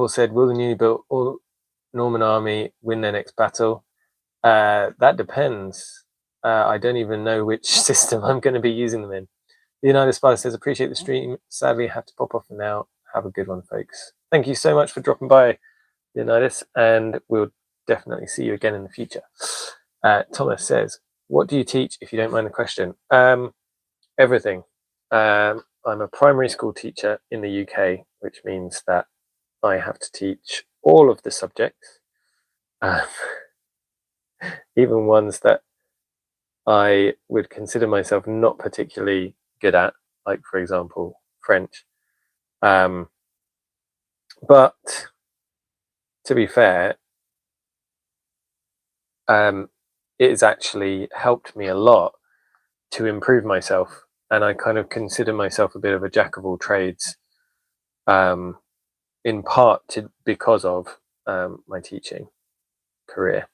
said, will the newly built Norman army win their next battle? That depends. I don't even know which system I'm going to be using them in. Leonidas Spider says, appreciate the stream. Sadly, I have to pop off for now. Have a good one, folks. Thank you so much for dropping by, Leonidas, and we'll definitely see you again in the future. Thomas says, what do you teach, if you don't mind the question? Everything. I'm a primary school teacher in the UK, which means that I have to teach all of the subjects, even ones that I would consider myself not particularly good at, like, for example, French. But to be fair, it has actually helped me a lot to improve myself, and I kind of consider myself a bit of a jack of all trades, in part because of my teaching career.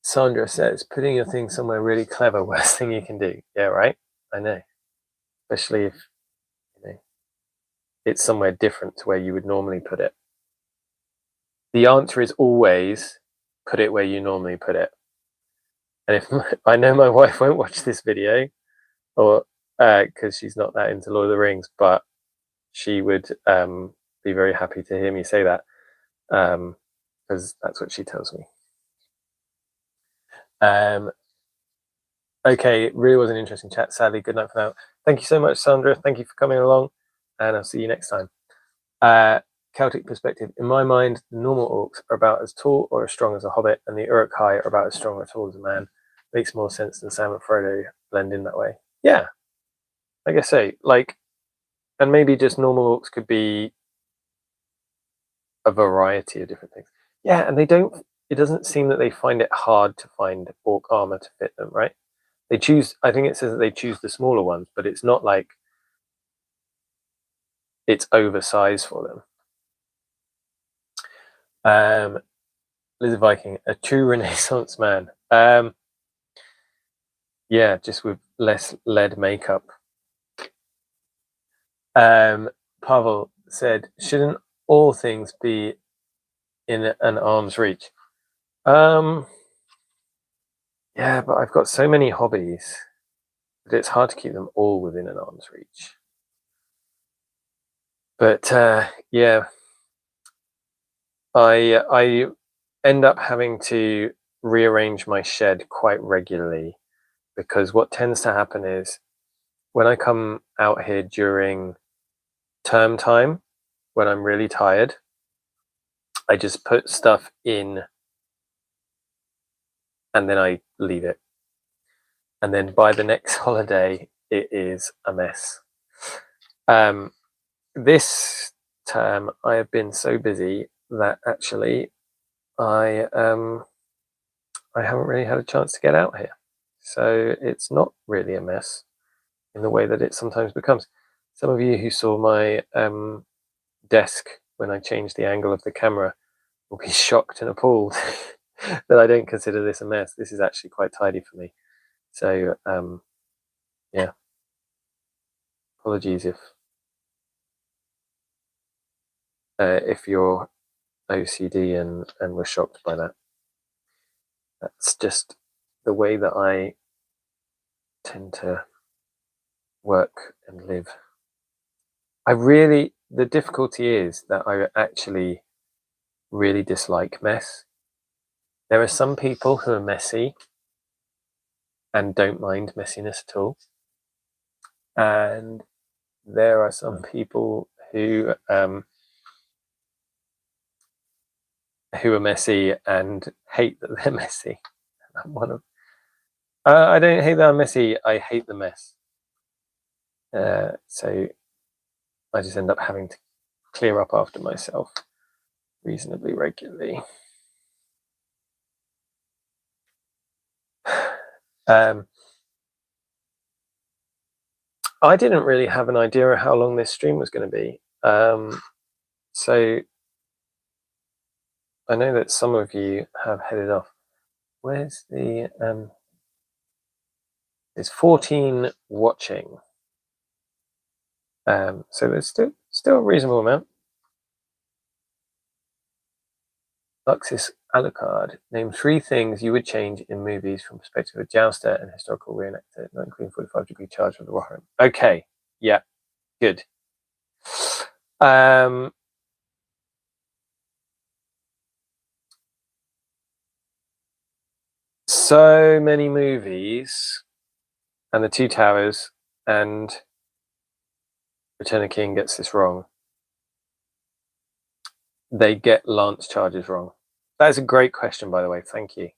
Sandra says, putting your thing somewhere really clever, worst thing you can do. Yeah, right? I know. Especially if it's somewhere different to where you would normally put it. The answer is always put it where you normally put it. And if I know my wife won't watch this video, or because she's not that into Lord of the Rings, but she would be very happy to hear me say that, because that's what she tells me. Okay, it really was an interesting chat. Sadly, good night for now. Thank you so much, Sandra. Thank you for coming along, and I'll see you next time. Celtic perspective. In my mind, the normal orcs are about as tall or as strong as a hobbit, and the Uruk-hai are about as strong or tall as a man. Makes more sense than Sam and Frodo blend in that way. Yeah, I guess so. Like, and maybe just normal orcs could be a variety of different things. Yeah, and it doesn't seem that they find it hard to find orc armor to fit them, right? They choose, I think it says that they choose the smaller ones, but it's not like it's oversized for them. Lizard Viking, a true Renaissance man. Yeah, just with less lead makeup. Pavel said, shouldn't all things be in an arm's reach? Yeah, but I've got so many hobbies that it's hard to keep them all within an arm's reach. But yeah, I end up having to rearrange my shed quite regularly, because what tends to happen is when I come out here during term time, when I'm really tired, I just put stuff in and then I leave it. And then by the next holiday, it is a mess. This term, I have been so busy that actually I haven't really had a chance to get out here. So it's not really a mess in the way that it sometimes becomes. Some of you who saw my desk when I changed the angle of the camera will be shocked and appalled that I don't consider this a mess. This is actually quite tidy for me. So yeah, apologies if you're OCD and were shocked by that. That's just the way that I tend to work and live. The difficulty is that I actually really dislike mess. There are some people who are messy and don't mind messiness at all. And there are some people who are messy and hate that they're messy. I'm one of. I don't hate that I'm messy. I hate the mess. So I just end up having to clear up after myself reasonably regularly. I didn't really have an idea of how long this stream was going to be. So I know that some of you have headed off. Where's the there's 14 watching. So there's still a reasonable amount. Luxus Alucard, name 3 things you would change in movies from perspective of jouster and historical reenactor, not including 45-degree charge of the Rohirrim. Okay, yeah, good. So many movies, and the Two Towers and Return of the King gets this wrong. They get lance charges wrong. That is a great question, by the way. Thank you.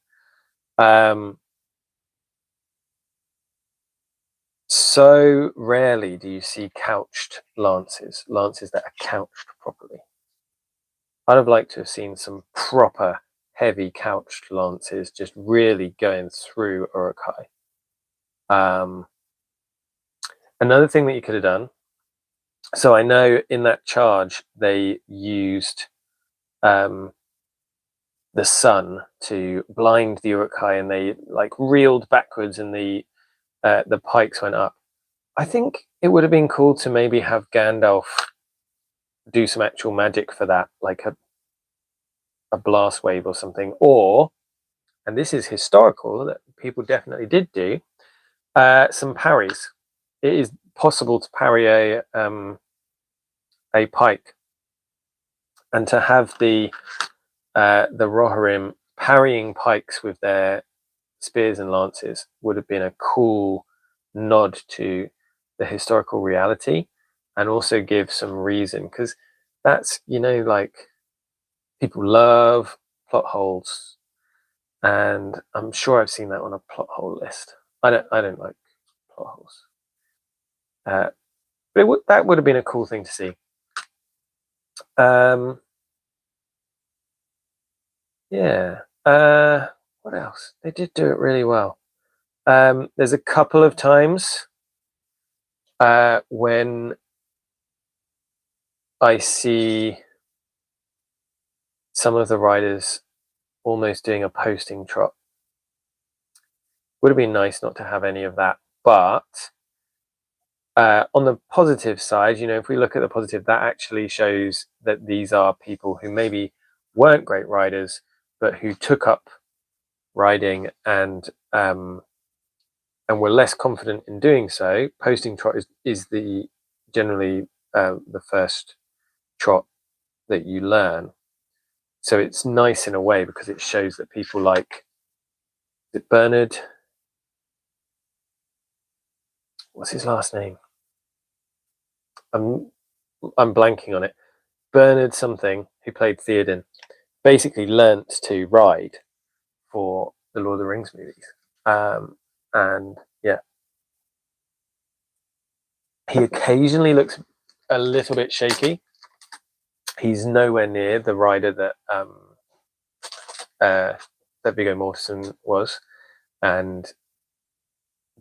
So rarely do you see couched lances that are couched properly. I'd have liked to have seen some proper heavy couched lances just really going through Uruk-hai. Another thing that you could have done, so I know in that charge they used the sun to blind the Uruk-hai, and they like reeled backwards and the pikes went up. I think it would have been cool to maybe have Gandalf do some actual magic for that, like a blast wave or something, or, and this is historical, that people definitely did do, some parries. It is possible to parry a pike, and to have the Rohirrim parrying pikes with their spears and lances would have been a cool nod to the historical reality, and also give some reason, because that's, like, people love plot holes, and I'm sure I've seen that on a plot hole list. I don't like plot holes, but that would have been a cool thing to see. Yeah. What else? They did do it really well. There's a couple of times when I see some of the riders almost doing a posting trot. Would have been nice not to have any of that, but on the positive side, if we look at the positive, that actually shows that these are people who maybe weren't great riders, but who took up riding and were less confident in doing so. Posting trot is generally the first trot that you learn. So it's nice in a way because it shows that people like, is it Bernard? What's his last name? I'm blanking on it. Bernard something, who played Theoden, basically learnt to ride for the Lord of the Rings movies. And yeah, he occasionally looks a little bit shaky. He's nowhere near the rider that Viggo Mortensen was, and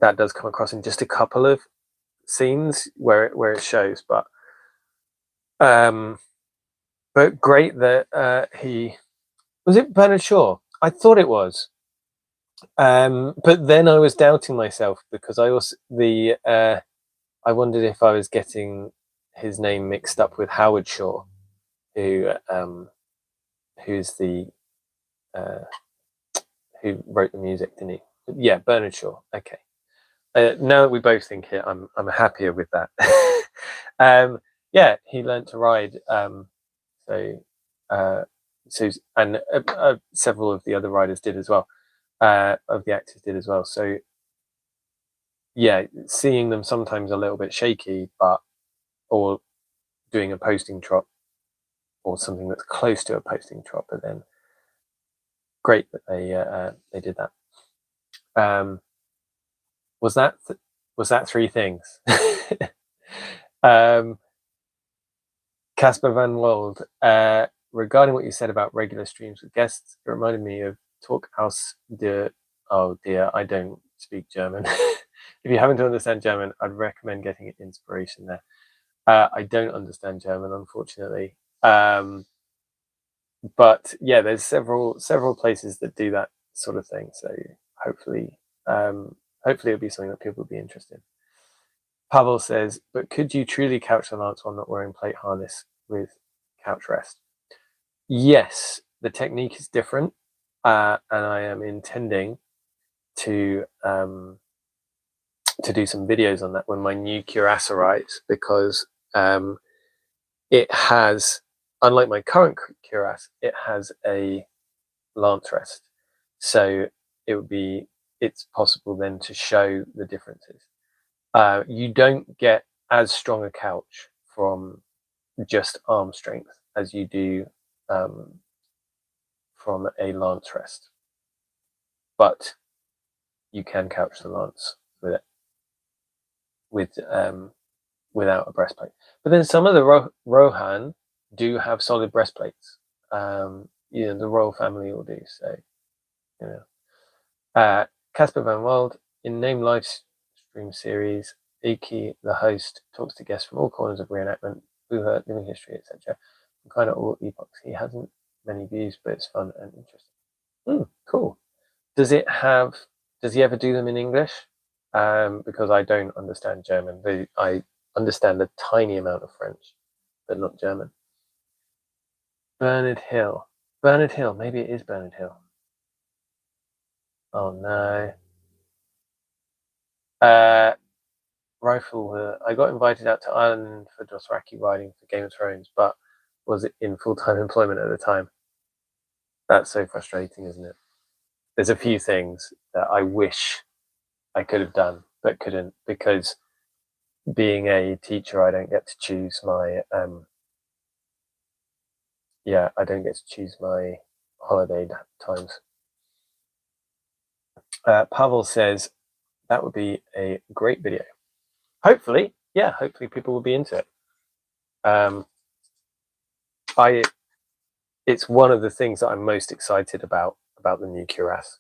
that does come across in just a couple of scenes where it shows. But great that he was it Bernard Shaw. I thought it was, but then I was doubting myself because I wondered if I was getting his name mixed up with Howard Shaw, who's the who wrote the music, didn't he? Yeah, Bernard Shaw. Okay. Now that we both think it, I'm happier with that. Yeah, he learned to ride. And several of the other riders did as well. Of the actors did as well. So yeah, seeing them sometimes a little bit shaky, or doing a posting trot or something that's close to a posting trot, but then great that they did that. Was that three things? Casper Van Wold, regarding what you said about regular streams with guests, it reminded me of Talk aus der. Oh dear, I don't speak German. If you happen to understand German, I'd recommend getting inspiration there. I don't understand German, unfortunately. But yeah, there's several places that do that sort of thing. So hopefully it'll be something that people will be interested in. Pavel says, but could you truly couch the lance while not wearing plate harness with couch rest? Yes, the technique is different, and I am intending to do some videos on that when my new cuirass arrives, because it has, unlike my current cuirass, it has a lance rest, so it's possible then to show the differences. You don't get as strong a couch from just arm strength as you do from a lance rest, but you can couch the lance with it without a breastplate. But then some of the Rohan do have solid breastplates. The royal family will do so. Casper Van Wild, in Name live stream series, Iki, the host, talks to guests from all corners of reenactment, Buha, living history, etc. From kind of all epochs. He hasn't many views, but it's fun and interesting. Cool. Does he ever do them in English? Because I don't understand German. I understand a tiny amount of French, but not German. Bernard Hill. Maybe it is Bernard Hill. Oh no. Rifle. I got invited out to Ireland for Dothraki riding for Game of Thrones, but was in full-time employment at the time. That's so frustrating, isn't it? There's a few things that I wish I could have done, but couldn't, because being a teacher, I don't get to choose my holiday times. Pavel says that would be a great video. Hopefully people will be into it. It's one of the things that I'm most excited about the new cuirass,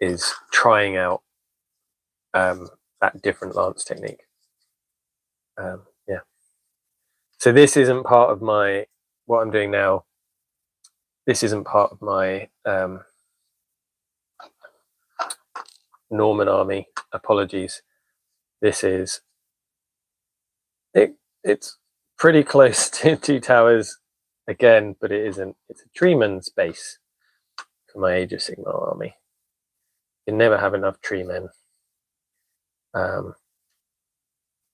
is trying out that different lance technique. So this isn't part of what I'm doing now. This isn't part of my Norman army. Apologies. This is it's pretty close to Two Towers again, but it isn't. It's a Treeman's base for my Age of Sigmar army. You never have enough tree men. You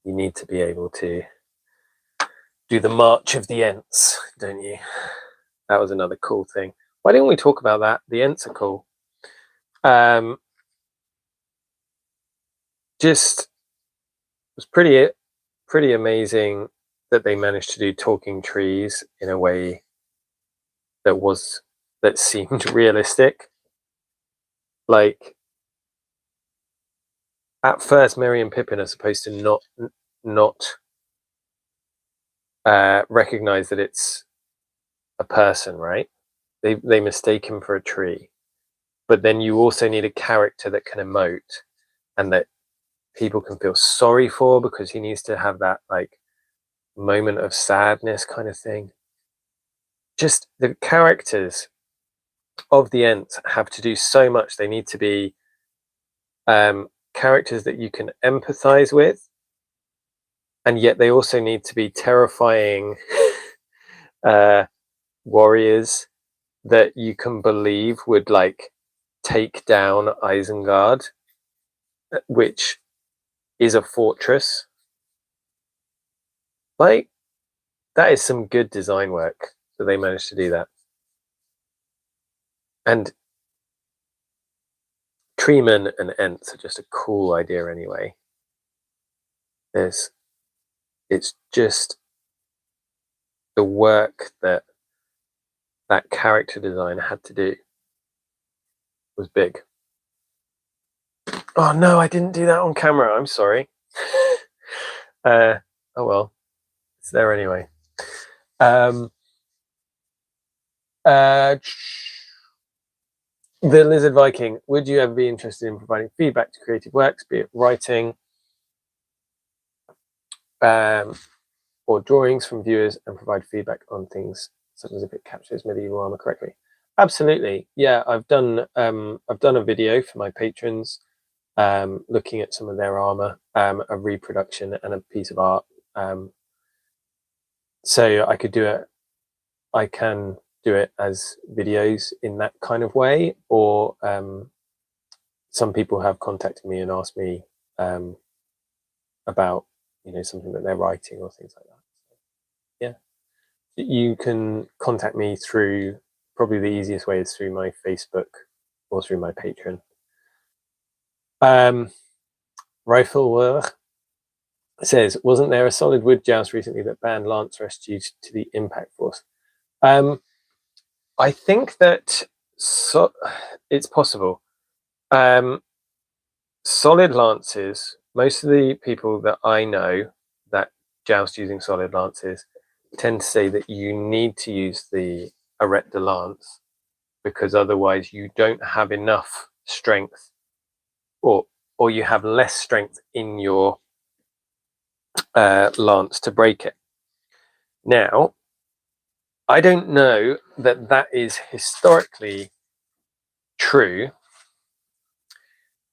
need to be able to do the March of the Ents, don't you? That was another cool thing. Why didn't we talk about that? The Ents are cool. Just was pretty amazing that they managed to do talking trees in a way that seemed realistic. Like, at first, Merry and Pippin are supposed to not recognize that it's a person, right? They mistake him for a tree, but then you also need a character that can emote and that people can feel sorry for, because he needs to have that like moment of sadness kind of thing. Just the characters of the Ents have to do so much. They need to be characters that you can empathize with, and yet they also need to be terrifying warriors that you can believe would like take down Isengard, which is a fortress. Like, that is some good design work that they managed to do that. And Treeman and Ents are just a cool idea anyway. It's just the work that character design had to do was big. Oh no, I didn't do that on camera. I'm sorry. Oh well, it's there anyway. The Lizard Viking, would you ever be interested in providing feedback to creative works, be it writing or drawings from viewers, and provide feedback on things such as if it captures medieval armor correctly? Absolutely. Yeah, I've done a video for my patrons looking at some of their armor, a reproduction and a piece of art. So I can do it as videos in that kind of way, or some people have contacted me and asked me about something that they're writing or things like that. Yeah, you can contact me through, probably the easiest way is through my Facebook or through my Patreon. Rifle says, wasn't there a solid wood joust recently that banned lance rest due to the impact force? I think that it's possible. Solid lances, most of the people that I know that joust using solid lances tend to say that you need to use the arrête de lance, because otherwise you don't have enough strength, or you have less strength in your lance to break it. Now, I don't know that is historically true,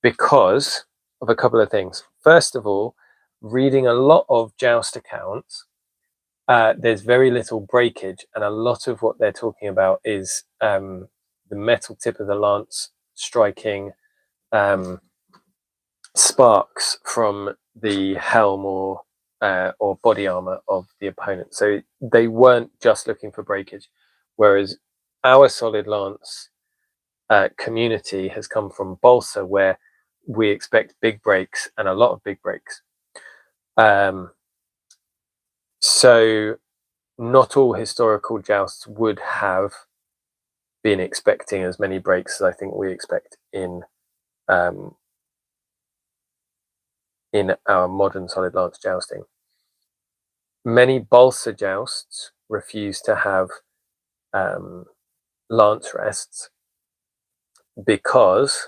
because of a couple of things. First of all, reading a lot of joust accounts, there's very little breakage, and a lot of what they're talking about is the metal tip of the lance striking sparks from the helm or body armor of the opponent. So they weren't just looking for breakage, whereas our solid lance community has come from balsa, where we expect big breaks and a lot of big breaks. So not all historical jousts would have been expecting as many breaks as I think we expect in our modern solid lance jousting. Many balsa jousts refuse to have lance rests because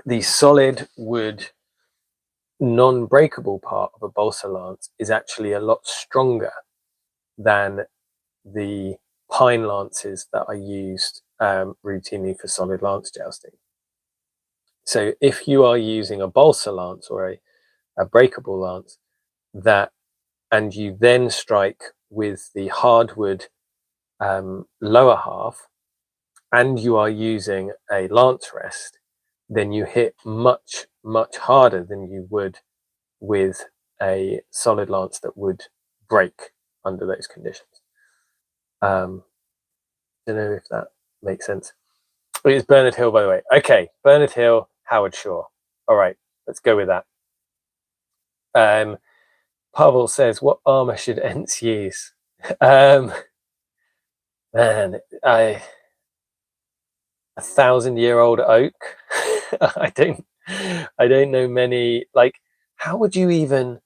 the solid wood non-breakable part of a balsa lance is actually a lot stronger than the pine lances that are used routinely for solid lance jousting. So if you are using a balsa lance or a breakable lance, and you then strike with the hardwood lower half, and you are using a lance rest, then you hit much, much harder than you would with a solid lance that would break under those conditions. Don't know if that makes sense. It's Bernard Hill, by the way. Okay, Bernard Hill, Howard Shaw. All right, let's go with that. Pavel says, what armor should Ents use? Man, a 1,000-year-old oak. I don't know many. Like, how would you even,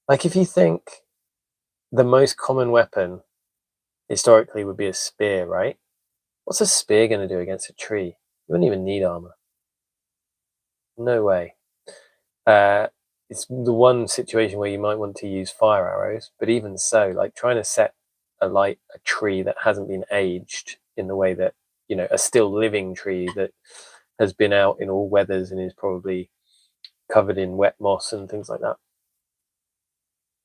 like, if you think the most common weapon historically would be a spear, right? What's a spear going to do against a tree? You wouldn't even need armor. No way. It's the one situation where you might want to use fire arrows, but even so, like trying to set alight a tree that hasn't been aged in the way that, you know, a still living tree that has been out in all weathers and is probably covered in wet moss and things like that.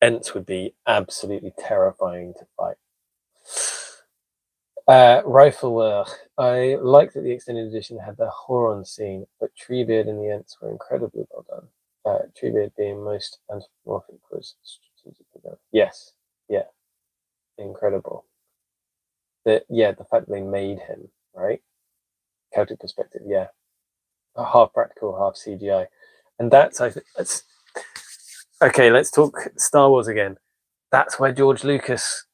Ents would be absolutely terrifying to fight. Rifle, I like that the extended edition had the Horon scene, but Treebeard and the Ents were incredibly well done. Treebeard being most anthropomorphic was strategically done. Yes, yeah, incredible. The fact that they made him, right? Celtic perspective, yeah. Half practical, half CGI. And that's, I think, that's okay. Let's talk Star Wars again. That's where George Lucas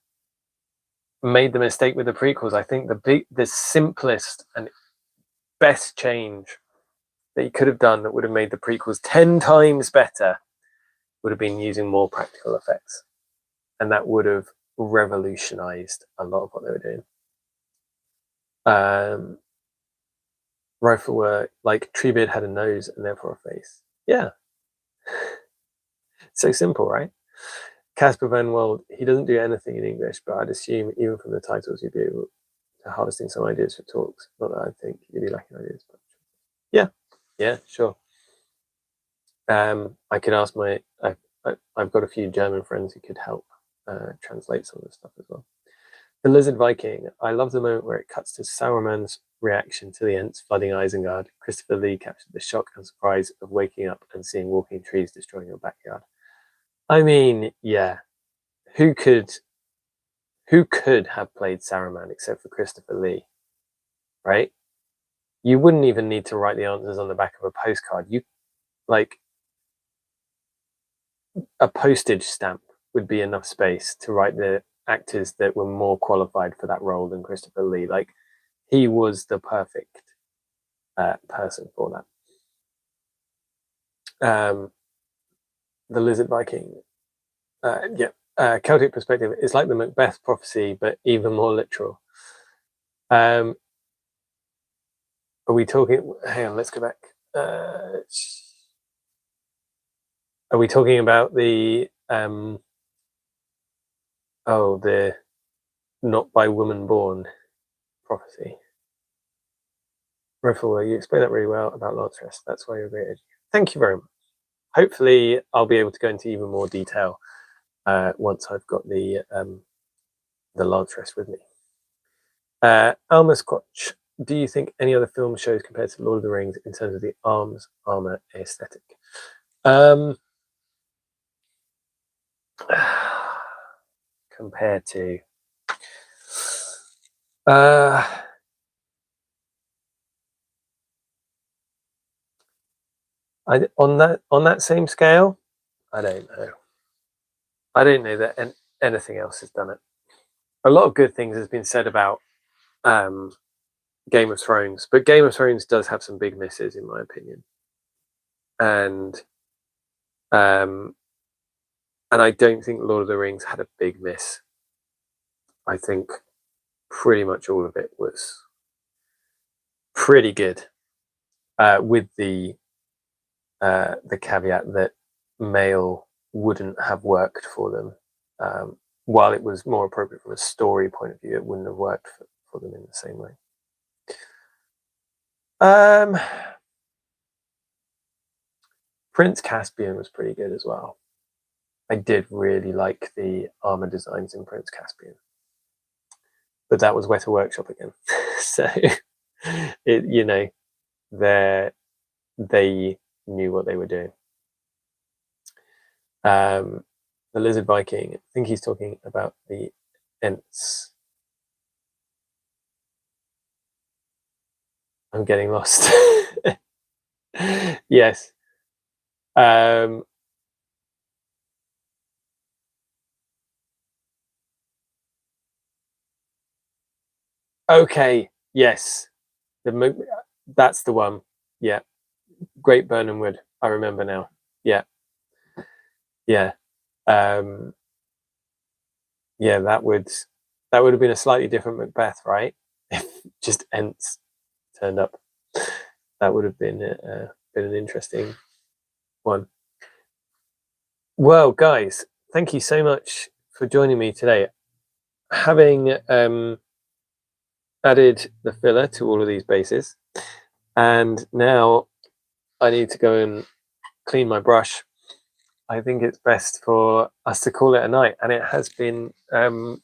made the mistake with the prequels. I think the simplest and best change that he could have done that would have made the prequels 10 times better would have been using more practical effects, and that would have revolutionized a lot of what they were doing. Rifle were like Treebeard had a nose and therefore a face. Yeah. So simple, right? Casper Van Wold, he doesn't do anything in English, but I'd assume even from the titles you'd be able to harvesting some ideas for talks. Not that I think you'd be lacking ideas, but yeah, sure. I could ask I've got a few German friends who could help translate some of the stuff as well. The Lizard Viking, I love the moment where it cuts to Sauron's reaction to the Ents flooding Isengard. Christopher Lee captured the shock and surprise of waking up and seeing walking trees destroying your backyard. I mean, yeah, who could have played Saruman except for Christopher Lee, right? You wouldn't even need to write the answers on the back of a postcard. You, like, a postage stamp would be enough space to write the actors that were more qualified for that role than Christopher Lee. Like, he was the perfect person for that. The Lizard Viking, Celtic perspective, it's like the Macbeth prophecy, but even more literal. Are we talking? Hang on, let's go back. Are we talking about the the not by woman born prophecy? Riffle, you explained that really well about Lance Rest. That's why you're great. Thank you very much. Hopefully, I'll be able to go into even more detail once I've got the Lance Rest with me. Alma Squatch, do you think any other film shows compared to Lord of the Rings in terms of the armor aesthetic? Compared to on that same scale, I don't know. I don't know that anything else has done it. A lot of good things has been said about Game of Thrones, but Game of Thrones does have some big misses, in my opinion. And I don't think Lord of the Rings had a big miss. I think pretty much all of it was pretty good, with the caveat that male wouldn't have worked for them. While it was more appropriate from a story point of view, it wouldn't have worked for them in the same way. Prince Caspian was pretty good as well. I did really like the armor designs in Prince Caspian, but that was Weta Workshop again. So it, they knew what they were doing. The Lizard Viking, I think he's talking about the Ents. I'm getting lost. Yes. Okay. Yes. That's the one. Yeah. Great Burnham Wood. I remember now. Yeah. Yeah. Um, yeah. That would have been a slightly different Macbeth, right? If just Ents turned up, that would have been an interesting one. Well, guys, thank you so much for joining me today. Having added the filler to all of these bases, and now I need to go and clean my brush. I think it's best for us to call it a night, and it has been an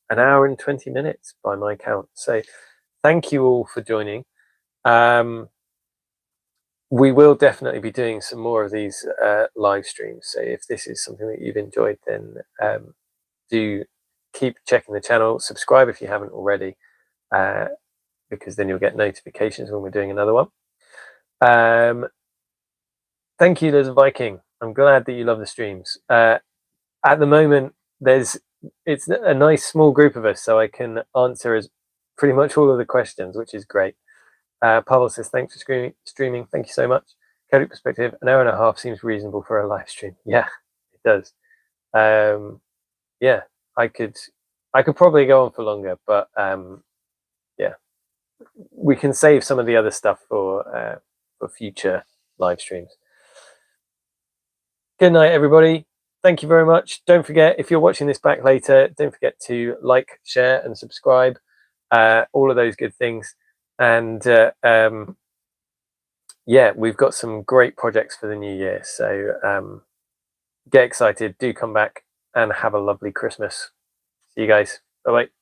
hour and 20 minutes by my count. So thank you all for joining. We will definitely be doing some more of these live streams. So if this is something that you've enjoyed, then do keep checking the channel. Subscribe if you haven't already, because then you'll get notifications when we're doing another one. Thank you, Liz Viking. I'm glad that you love the streams. At the moment, it's a nice small group of us, so I can answer pretty much all of the questions, which is great. Pavel says, thanks for streaming. Thank you so much. Codec perspective, an hour and a half seems reasonable for a live stream. Yeah, it does. Yeah, I could probably go on for longer, but yeah, we can save some of the other stuff for future live streams. Good night, everybody. Thank you very much. Don't forget, if you're watching this back later, don't forget to like, share, and subscribe. All of those good things. And yeah, we've got some great projects for the new year. So get excited. Do come back and have a lovely Christmas. See you guys. Bye-bye.